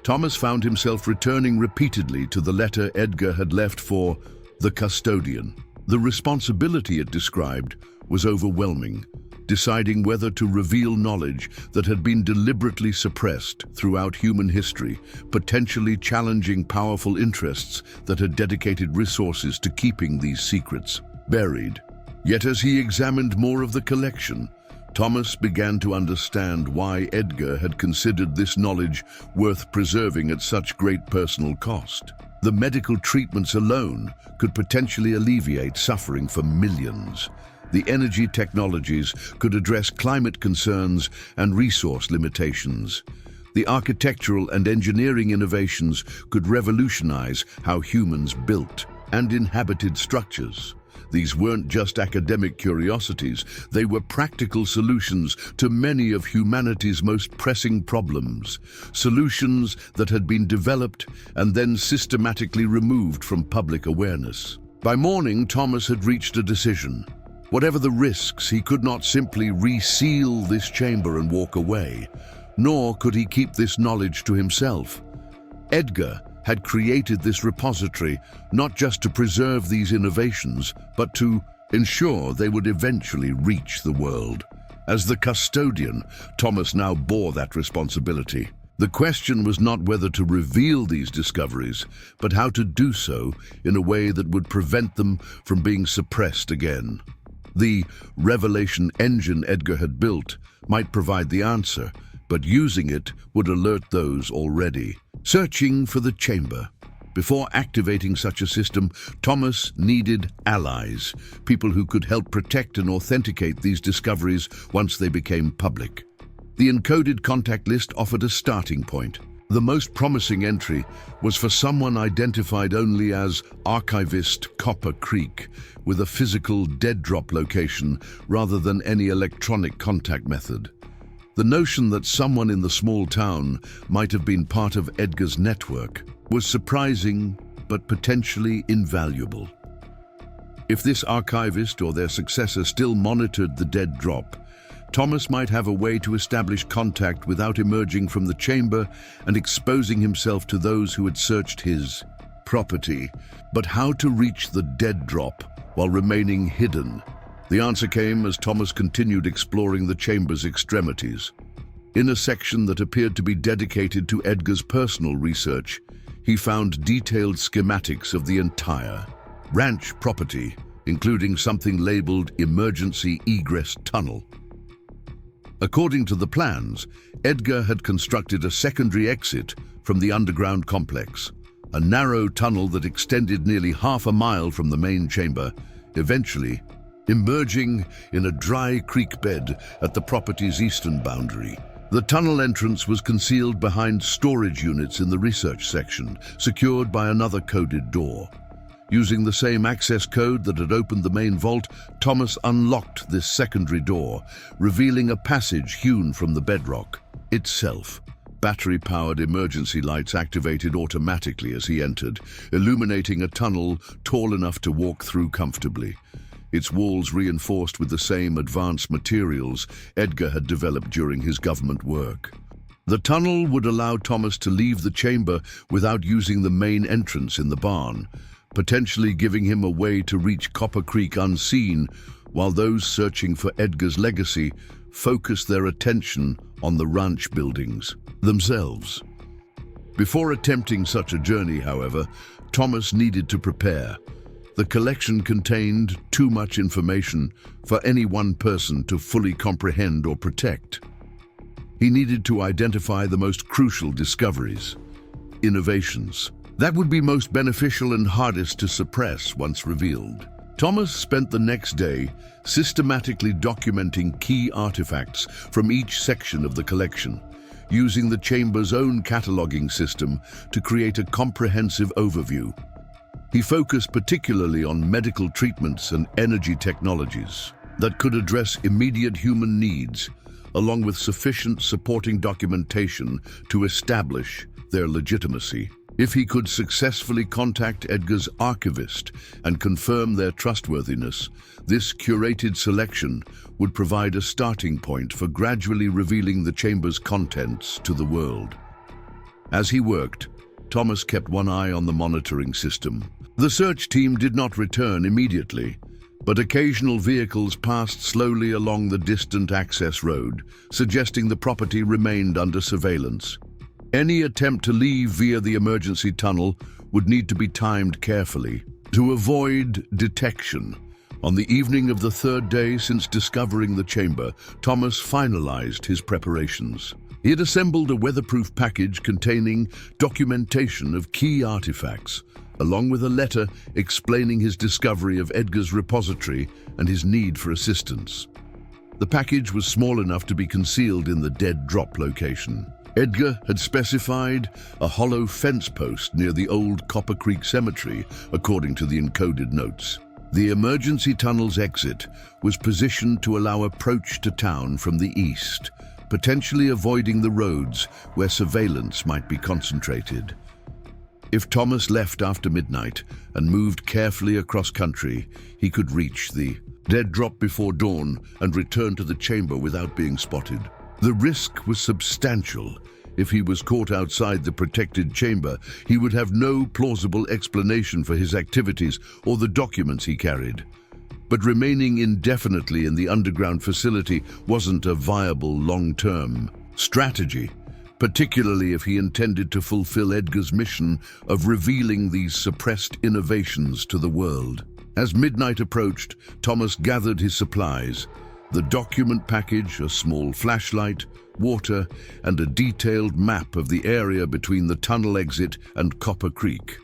Thomas found himself returning repeatedly to the letter Edgar had left for the custodian. The responsibility it described was overwhelming, deciding whether to reveal knowledge that had been deliberately suppressed throughout human history, potentially challenging powerful interests that had dedicated resources to keeping these secrets buried. Yet as he examined more of the collection, Thomas began to understand why Edgar had considered this knowledge worth preserving at such great personal cost. The medical treatments alone could potentially alleviate suffering for millions. The energy technologies could address climate concerns and resource limitations. The architectural and engineering innovations could revolutionize how humans built and inhabited structures. These weren't just academic curiosities, they were practical solutions to many of humanity's most pressing problems, solutions that had been developed and then systematically removed from public awareness. By morning, Thomas had reached a decision. Whatever the risks, he could not simply reseal this chamber and walk away, nor could he keep this knowledge to himself. Edgar had created this repository not just to preserve these innovations, but to ensure they would eventually reach the world. As the custodian, Thomas now bore that responsibility. The question was not whether to reveal these discoveries, but how to do so in a way that would prevent them from being suppressed again. The revelation engine Edgar had built might provide the answer, but using it would alert those already searching for the chamber. Before activating such a system, Thomas needed allies, people who could help protect and authenticate these discoveries once they became public. The encoded contact list offered a starting point. The most promising entry was for someone identified only as Archivist Copper Creek, with a physical dead drop location rather than any electronic contact method. The notion that someone in the small town might have been part of Edgar's network was surprising but potentially invaluable. If this archivist or their successor still monitored the dead drop, Thomas might have a way to establish contact without emerging from the chamber and exposing himself to those who had searched his property. But how to reach the dead drop while remaining hidden? The answer came as Thomas continued exploring the chamber's extremities. In a section that appeared to be dedicated to Edgar's personal research, he found detailed schematics of the entire ranch property, including something labeled emergency egress tunnel. According to the plans, Edgar had constructed a secondary exit from the underground complex, a narrow tunnel that extended nearly half a mile from the main chamber, eventually emerging in a dry creek bed at the property's eastern boundary. The tunnel entrance was concealed behind storage units in the research section, secured by another coded door. Using the same access code that had opened the main vault, Thomas unlocked this secondary door, revealing a passage hewn from the bedrock itself. Battery-powered emergency lights activated automatically as he entered, illuminating a tunnel tall enough to walk through comfortably. Its walls reinforced with the same advanced materials Edgar had developed during his government work. The tunnel would allow Thomas to leave the chamber without using the main entrance in the barn, potentially giving him a way to reach Copper Creek unseen, while those searching for Edgar's legacy focused their attention on the ranch buildings themselves. Before attempting such a journey, however, Thomas needed to prepare. The collection contained too much information for any one person to fully comprehend or protect. He needed to identify the most crucial discoveries, innovations, that would be most beneficial and hardest to suppress once revealed. Thomas spent the next day systematically documenting key artifacts from each section of the collection, using the chamber's own cataloging system to create a comprehensive overview. He focused particularly on medical treatments and energy technologies that could address immediate human needs, along with sufficient supporting documentation to establish their legitimacy. If he could successfully contact Edgar's archivist and confirm their trustworthiness, this curated selection would provide a starting point for gradually revealing the chamber's contents to the world. As he worked, Thomas kept one eye on the monitoring system. The search team did not return immediately, but occasional vehicles passed slowly along the distant access road, suggesting the property remained under surveillance. Any attempt to leave via the emergency tunnel would need to be timed carefully to avoid detection. On the evening of the third day since discovering the chamber, Thomas finalized his preparations. He had assembled a weatherproof package containing documentation of key artifacts, along with a letter explaining his discovery of Edgar's repository and his need for assistance. The package was small enough to be concealed in the dead drop location. Edgar had specified a hollow fence post near the old Copper Creek Cemetery, according to the encoded notes. The emergency tunnel's exit was positioned to allow approach to town from the east, potentially avoiding the roads where surveillance might be concentrated. If Thomas left after midnight and moved carefully across country, he could reach the dead drop before dawn and return to the chamber without being spotted. The risk was substantial. If he was caught outside the protected chamber, he would have no plausible explanation for his activities or the documents he carried. But remaining indefinitely in the underground facility wasn't a viable long-term strategy, particularly if he intended to fulfill Edgar's mission of revealing these suppressed innovations to the world. As midnight approached, Thomas gathered his supplies: the document package, a small flashlight, water, and a detailed map of the area between the tunnel exit and Copper Creek.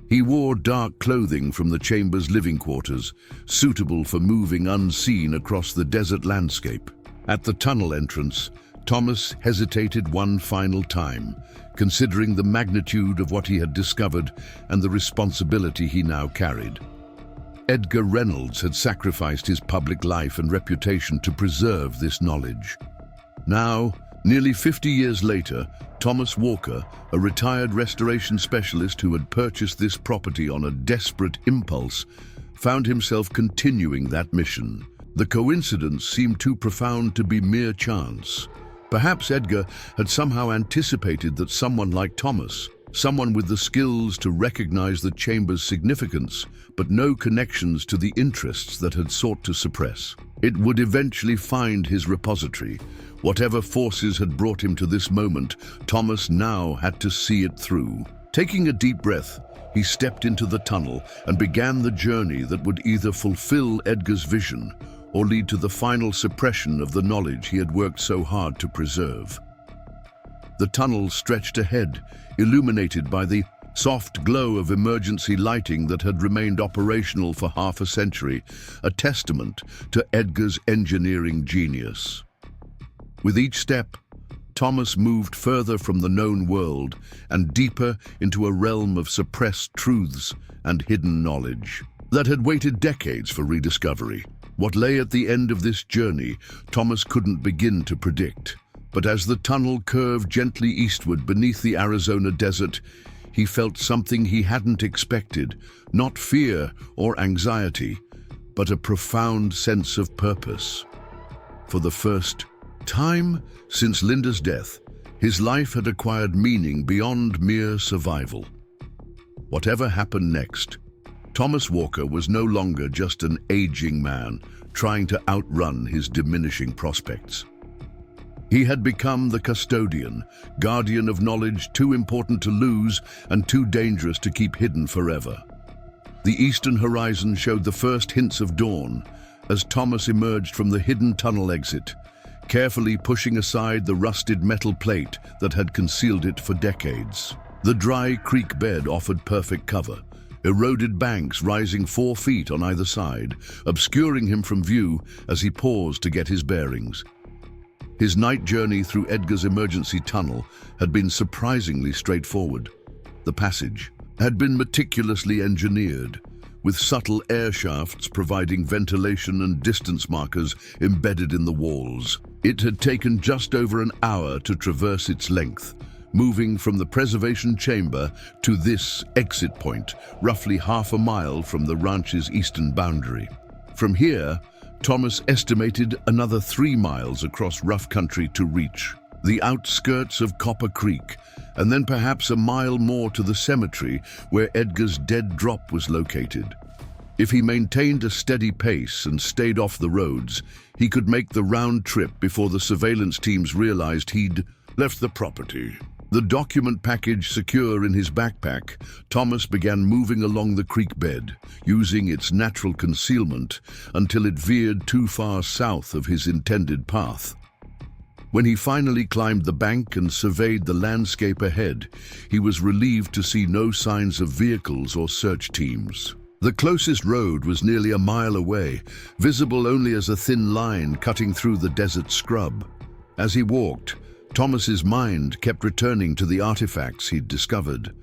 He wore dark clothing from the chamber's living quarters, suitable for moving unseen across the desert landscape. At the tunnel entrance, Thomas hesitated one final time, considering the magnitude of what he had discovered and the responsibility he now carried. Edgar Reynolds had sacrificed his public life and reputation to preserve this knowledge. Now, nearly 50 years later, Thomas Walker, a retired restoration specialist who had purchased this property on a desperate impulse, found himself continuing that mission. The coincidence seemed too profound to be mere chance. Perhaps Edgar had somehow anticipated that someone like Thomas, someone with the skills to recognize the chamber's significance, but no connections to the interests that had sought to suppress, it would eventually find his repository. Whatever forces had brought him to this moment, Thomas now had to see it through. Taking a deep breath, he stepped into the tunnel and began the journey that would either fulfill Edgar's vision or lead to the final suppression of the knowledge he had worked so hard to preserve. The tunnel stretched ahead, illuminated by the soft glow of emergency lighting that had remained operational for half a century, a testament to Edgar's engineering genius. With each step, Thomas moved further from the known world and deeper into a realm of suppressed truths and hidden knowledge that had waited decades for rediscovery. What lay at the end of this journey, Thomas couldn't begin to predict. But as the tunnel curved gently eastward beneath the Arizona desert, he felt something he hadn't expected, not fear or anxiety, but a profound sense of purpose. For the first time since Linda's death, his life had acquired meaning beyond mere survival. Whatever happened next, Thomas Walker was no longer just an aging man trying to outrun his diminishing prospects. He had become the custodian, guardian of knowledge too important to lose and too dangerous to keep hidden forever. The eastern horizon showed the first hints of dawn as Thomas emerged from the hidden tunnel exit, carefully pushing aside the rusted metal plate that had concealed it for decades. The dry creek bed offered perfect cover, eroded banks rising 4 feet on either side, obscuring him from view as he paused to get his bearings. His night journey through Edgar's emergency tunnel had been surprisingly straightforward. The passage had been meticulously engineered, with subtle air shafts providing ventilation and distance markers embedded in the walls. It had taken just over an hour to traverse its length, moving from the preservation chamber to this exit point, roughly half a mile from the ranch's eastern boundary. From here, Thomas estimated another 3 miles across rough country to reach the outskirts of Copper Creek, and then perhaps a mile more to the cemetery where Edgar's dead drop was located. If he maintained a steady pace and stayed off the roads, he could make the round trip before the surveillance teams realized he'd left the property. The document package secure in his backpack, Thomas began moving along the creek bed, using its natural concealment until it veered too far south of his intended path. When he finally climbed the bank and surveyed the landscape ahead, he was relieved to see no signs of vehicles or search teams. The closest road was nearly a mile away, visible only as a thin line cutting through the desert scrub. As he walked, Thomas's mind kept returning to the artifacts he'd discovered.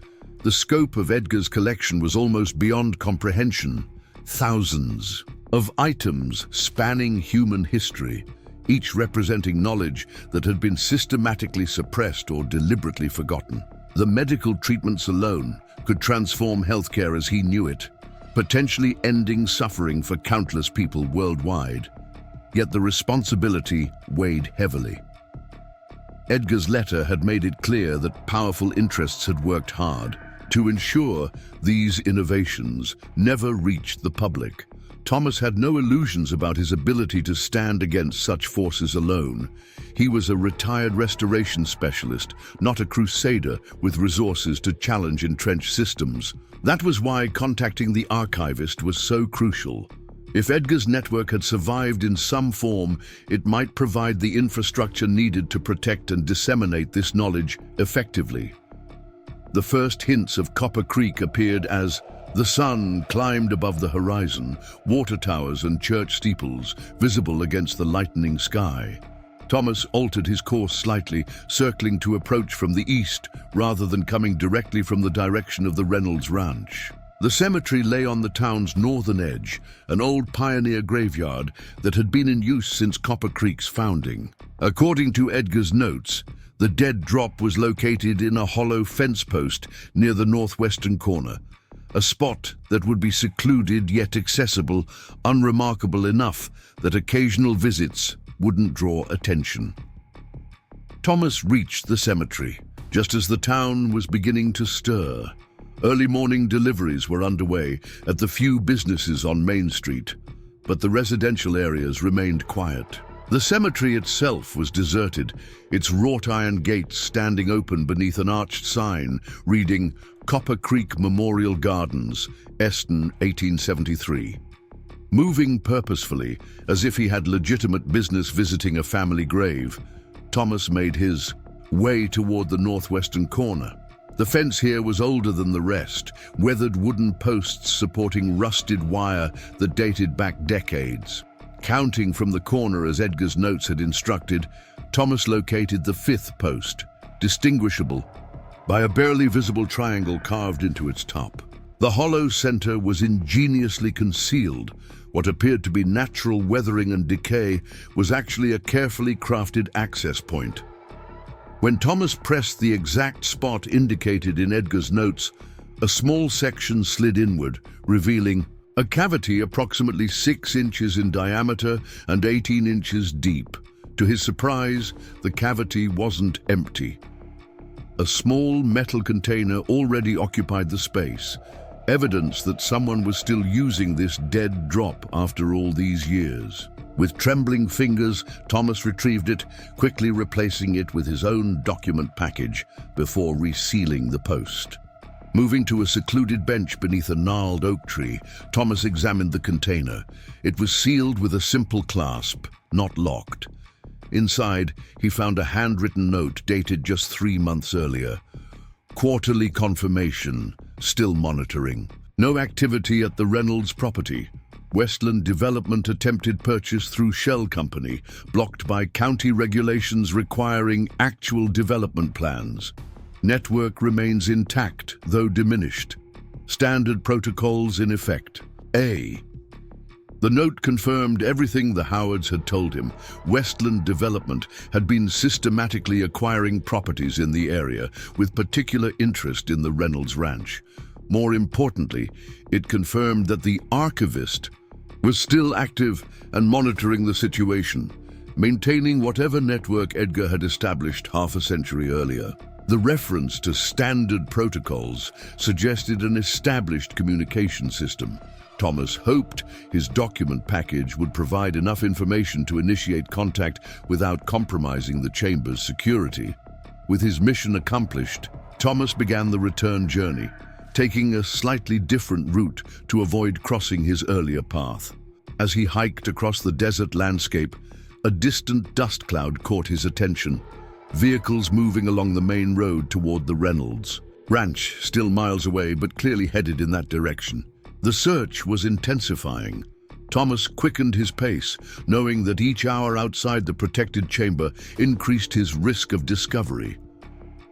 The scope of Edgar's collection was almost beyond comprehension. Thousands of items spanning human history, each representing knowledge that had been systematically suppressed or deliberately forgotten. The medical treatments alone could transform healthcare as he knew it, potentially ending suffering for countless people worldwide. Yet the responsibility weighed heavily. Edgar's letter had made it clear that powerful interests had worked hard to ensure these innovations never reached the public. Thomas had no illusions about his ability to stand against such forces alone. He was a retired restoration specialist, not a crusader with resources to challenge entrenched systems. That was why contacting the archivist was so crucial. If Edgar's network had survived in some form, it might provide the infrastructure needed to protect and disseminate this knowledge effectively. The first hints of Copper Creek appeared as the sun climbed above the horizon, water towers and church steeples visible against the lightening sky. Thomas altered his course slightly, circling to approach from the east rather than coming directly from the direction of the Reynolds Ranch. The cemetery lay on the town's northern edge, an old pioneer graveyard that had been in use since Copper Creek's founding. According to Edgar's notes, the dead drop was located in a hollow fence post near the northwestern corner, a spot that would be secluded yet accessible, unremarkable enough that occasional visits wouldn't draw attention. Thomas reached the cemetery just as the town was beginning to stir. Early morning deliveries were underway at the few businesses on Main Street, but the residential areas remained quiet. The cemetery itself was deserted, its wrought iron gates standing open beneath an arched sign reading Copper Creek Memorial Gardens, Eston, 1873. Moving purposefully, as if he had legitimate business visiting a family grave, Thomas made his way toward the northwestern corner. The fence here was older than the rest, weathered wooden posts supporting rusted wire that dated back decades. Counting from the corner as Edgar's notes had instructed, Thomas located the fifth post, distinguishable by a barely visible triangle carved into its top. The hollow center was ingeniously concealed. What appeared to be natural weathering and decay was actually a carefully crafted access point. When Thomas pressed the exact spot indicated in Edgar's notes, a small section slid inward, revealing a cavity approximately 6 inches in diameter and 18 inches deep. To his surprise, the cavity wasn't empty. A small metal container already occupied the space, evidence that someone was still using this dead drop after all these years. With trembling fingers, Thomas retrieved it, quickly replacing it with his own document package before resealing the post. Moving to a secluded bench beneath a gnarled oak tree, Thomas examined the container. It was sealed with a simple clasp, not locked. Inside, he found a handwritten note dated just 3 months earlier. Quarterly confirmation, still monitoring. No activity at the Reynolds property. Westland Development attempted purchase through Shell Company, blocked by county regulations requiring actual development plans. Network remains intact, though diminished. Standard protocols in effect. A. The note confirmed everything the Howards had told him. Westland Development had been systematically acquiring properties in the area, with particular interest in the Reynolds Ranch. More importantly, it confirmed that the archivist was still active and monitoring the situation, maintaining whatever network Edgar had established half a century earlier. The reference to standard protocols suggested an established communication system. Thomas hoped his document package would provide enough information to initiate contact without compromising the chamber's security. With his mission accomplished, Thomas began the return journey, taking a slightly different route to avoid crossing his earlier path. As he hiked across the desert landscape, a distant dust cloud caught his attention. Vehicles moving along the main road toward the Reynolds Ranch, still miles away but clearly headed in that direction. The search was intensifying. Thomas quickened his pace, knowing that each hour outside the protected chamber increased his risk of discovery.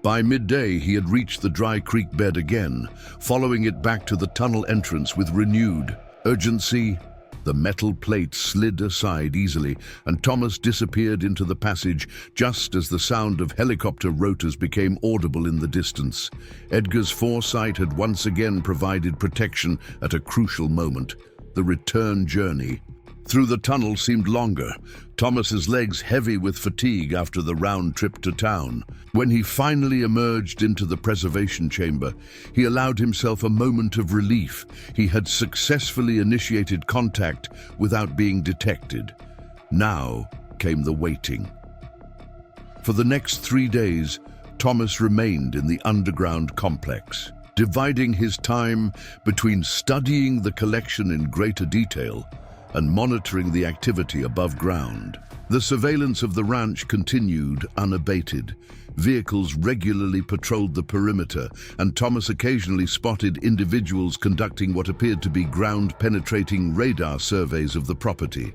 By midday, he had reached the dry creek bed again, following it back to the tunnel entrance with renewed urgency. The metal plate slid aside easily, and Thomas disappeared into the passage just as the sound of helicopter rotors became audible in the distance. Edgar's foresight had once again provided protection at a crucial moment. The return journey through the tunnel seemed longer, Thomas's legs heavy with fatigue after the round trip to town. When he finally emerged into the preservation chamber, he allowed himself a moment of relief. He had successfully initiated contact without being detected. Now came the waiting. For the next 3 days, Thomas remained in the underground complex, dividing his time between studying the collection in greater detail and monitoring the activity above ground. The surveillance of the ranch continued unabated. Vehicles regularly patrolled the perimeter, and Thomas occasionally spotted individuals conducting what appeared to be ground-penetrating radar surveys of the property.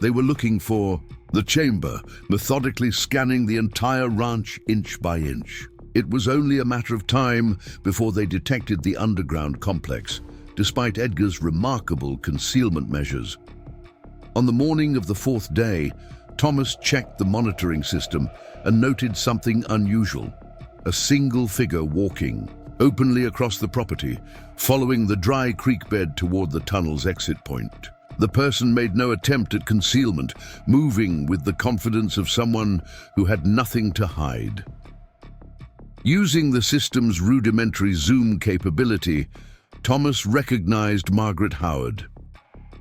They were looking for the chamber, methodically scanning the entire ranch inch by inch. It was only a matter of time before they detected the underground complex, despite Edgar's remarkable concealment measures. On the morning of the 4th day, Thomas checked the monitoring system and noted something unusual. A single figure walking, openly across the property, following the dry creek bed toward the tunnel's exit point. The person made no attempt at concealment, moving with the confidence of someone who had nothing to hide. Using the system's rudimentary zoom capability, Thomas recognized Margaret Howard.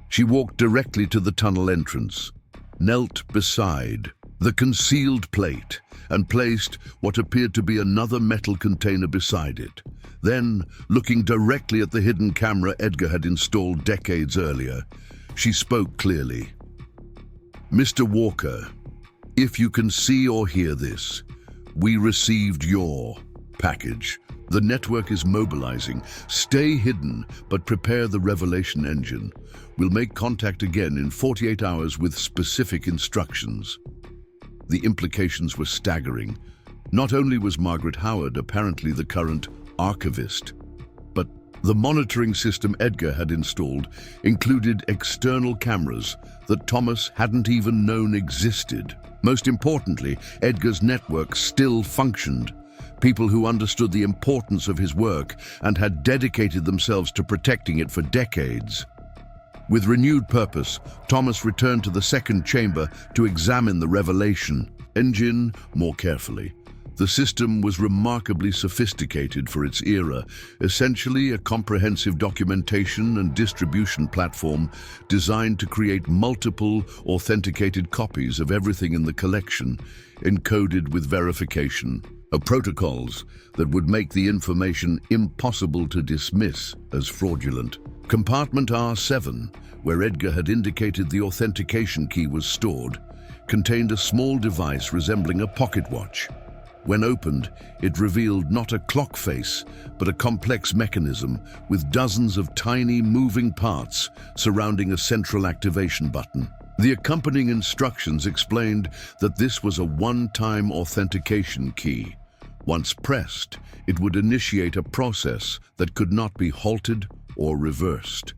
She walked directly to the tunnel entrance, knelt beside the concealed plate, and placed what appeared to be another metal container beside it. Then, looking directly at the hidden camera Edgar had installed decades earlier, she spoke clearly. "Mr. Walker, if you can see or hear this, we received your package. The network is mobilizing. Stay hidden, but prepare the revelation engine. We'll make contact again in 48 hours with specific instructions." The implications were staggering. Not only was Margaret Howard apparently the current archivist, but the monitoring system Edgar had installed included external cameras that Thomas hadn't even known existed. Most importantly, Edgar's network still functioned. People who understood the importance of his work and had dedicated themselves to protecting it for decades. With renewed purpose, Thomas returned to the second chamber to examine the revelation engine more carefully. The system was remarkably sophisticated for its era, essentially a comprehensive documentation and distribution platform designed to create multiple authenticated copies of everything in the collection, encoded with verification of protocols that would make the information impossible to dismiss as fraudulent. Compartment R7, where Edgar had indicated the authentication key was stored, contained a small device resembling a pocket watch. When opened, it revealed not a clock face, but a complex mechanism with dozens of tiny moving parts surrounding a central activation button. The accompanying instructions explained that this was a one-time authentication key. Once pressed, it would initiate a process that could not be halted or reversed.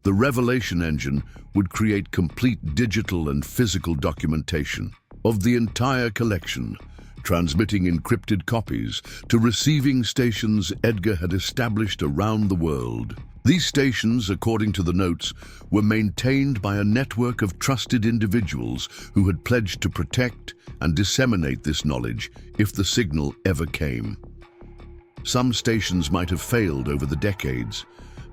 The revelation engine would create complete digital and physical documentation of the entire collection, transmitting encrypted copies to receiving stations Edgar had established around the world. These stations, according to the notes, were maintained by a network of trusted individuals who had pledged to protect and disseminate this knowledge if the signal ever came. Some stations might have failed over the decades,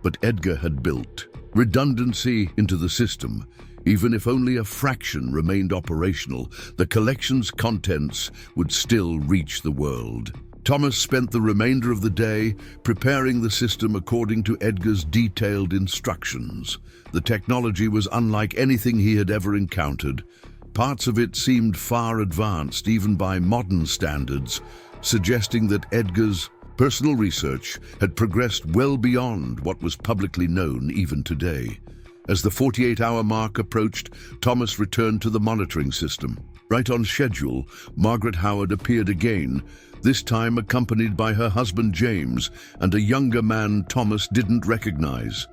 but Edgar had built redundancy into the system. Even if only a fraction remained operational, the collection's contents would still reach the world. Thomas spent the remainder of the day preparing the system according to Edgar's detailed instructions. The technology was unlike anything he had ever encountered. Parts of it seemed far advanced, even by modern standards, suggesting that Edgar's personal research had progressed well beyond what was publicly known even today. As the 48-hour mark approached, Thomas returned to the monitoring system. Right on schedule, Margaret Howard appeared again, this time accompanied by her husband James and a younger man Thomas didn't recognize.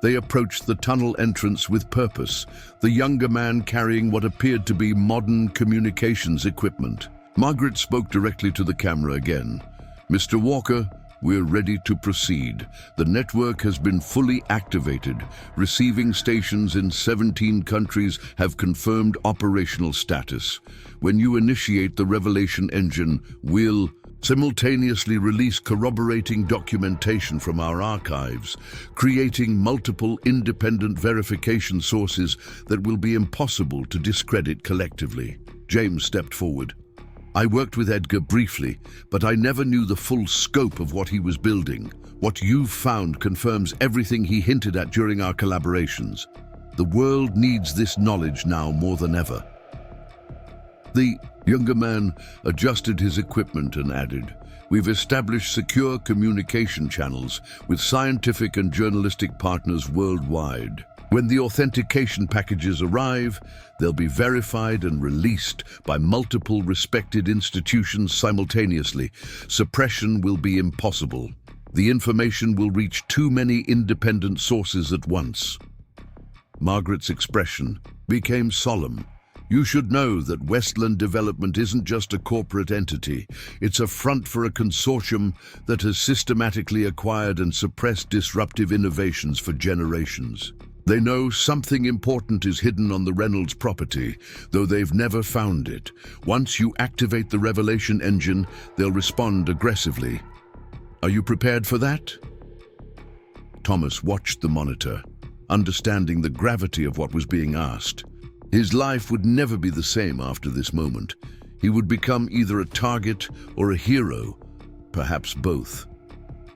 They approached the tunnel entrance with purpose, the younger man carrying what appeared to be modern communications equipment. Margaret spoke directly to the camera again. "Mr. Walker, we're ready to proceed. The network has been fully activated. Receiving stations in 17 countries have confirmed operational status. When you initiate the revelation engine, we'll simultaneously release corroborating documentation from our archives, creating multiple independent verification sources that will be impossible to discredit collectively." James stepped forward. "I worked with Edgar briefly, but I never knew the full scope of what he was building. What you've found confirms everything he hinted at during our collaborations. The world needs this knowledge now more than ever." The younger man adjusted his equipment and added, "We've established secure communication channels with scientific and journalistic partners worldwide. When the authentication packages arrive, they'll be verified and released by multiple respected institutions simultaneously. Suppression will be impossible. The information will reach too many independent sources at once." Margaret's expression became solemn. You should know that Westland Development isn't just a corporate entity. It's a front for a consortium that has systematically acquired and suppressed disruptive innovations for generations. They know something important is hidden on the Reynolds property, though they've never found it. Once you activate the revelation engine, they'll respond aggressively. Are you prepared for that? Thomas watched the monitor, understanding the gravity of what was being asked. His life would never be the same after this moment. He would become either a target or a hero, perhaps both.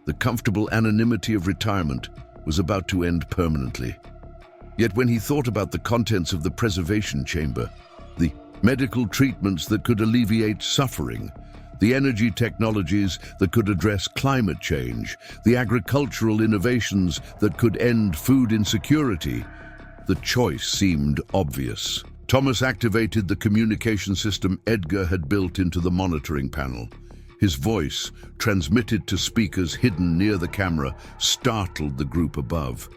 The comfortable anonymity of retirement was about to end permanently. Yet when he thought about the contents of the preservation chamber, the medical treatments that could alleviate suffering, the energy technologies that could address climate change, the agricultural innovations that could end food insecurity, the choice seemed obvious. Thomas activated the communication system Edgar had built into the monitoring panel. His voice, transmitted to speakers hidden near the camera, startled the group above.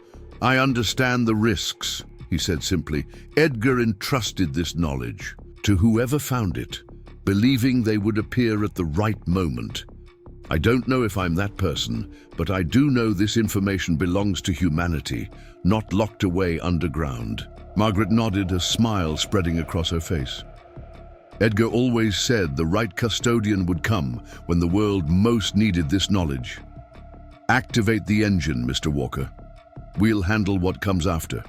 "I understand the risks," he said simply. Edgar entrusted this knowledge to whoever found it, believing they would appear at the right moment. "I don't know if I'm that person, but I do know this information belongs to humanity, not locked away underground." Margaret nodded, a smile spreading across her face. Edgar always said the right custodian would come when the world most needed this knowledge. "Activate the engine, Mr. Walker. We'll handle what comes after."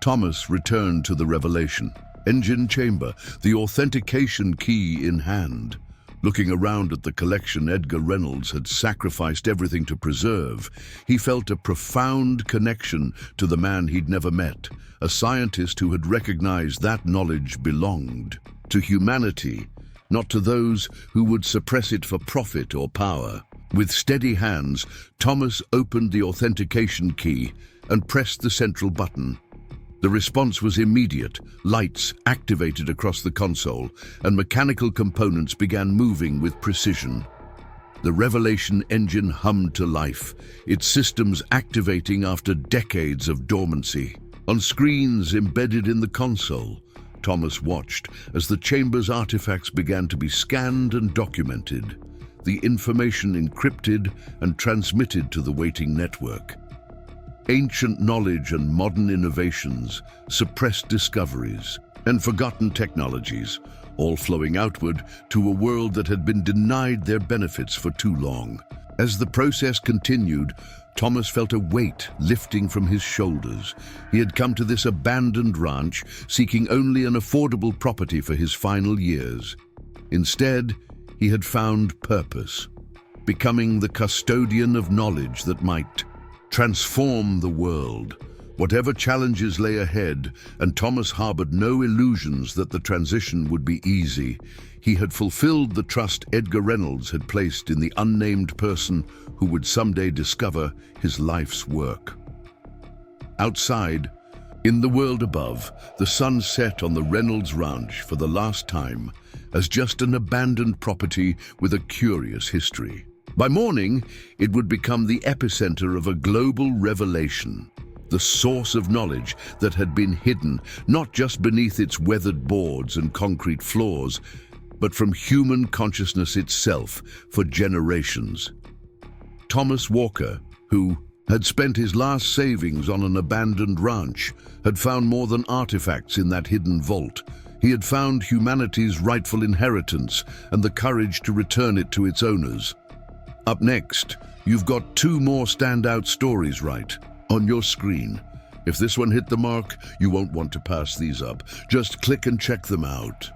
Thomas returned to the revelation engine chamber, the authentication key in hand. Looking around at the collection Edgar Reynolds had sacrificed everything to preserve, he felt a profound connection to the man he'd never met, a scientist who had recognized that knowledge belonged to humanity, not to those who would suppress it for profit or power. With steady hands, Thomas opened the authentication key and pressed the central button. The response was immediate. Lights activated across the console, and mechanical components began moving with precision. The revelation engine hummed to life, its systems activating after decades of dormancy. On screens embedded in the console, Thomas watched as the chamber's artifacts began to be scanned and documented, the information encrypted and transmitted to the waiting network. Ancient knowledge and modern innovations, suppressed discoveries, and forgotten technologies, all flowing outward to a world that had been denied their benefits for too long. As the process continued, Thomas felt a weight lifting from his shoulders. He had come to this abandoned ranch seeking only an affordable property for his final years. Instead, he had found purpose, becoming the custodian of knowledge that might transform the world. Whatever challenges lay ahead, and Thomas harbored no illusions that the transition would be easy. He had fulfilled the trust Edgar Reynolds had placed in the unnamed person who would someday discover his life's work. Outside, in the world above, the sun set on the Reynolds Ranch for the last time as just an abandoned property with a curious history. By morning, it would become the epicenter of a global revelation, the source of knowledge that had been hidden not just beneath its weathered boards and concrete floors, but from human consciousness itself for generations. Thomas Walker, who had spent his last savings on an abandoned ranch, had found more than artifacts in that hidden vault. He had found humanity's rightful inheritance and the courage to return it to its owners. Up next, you've got two more standout stories right on your screen. If this one hit the mark, you won't want to pass these up. Just click and check them out.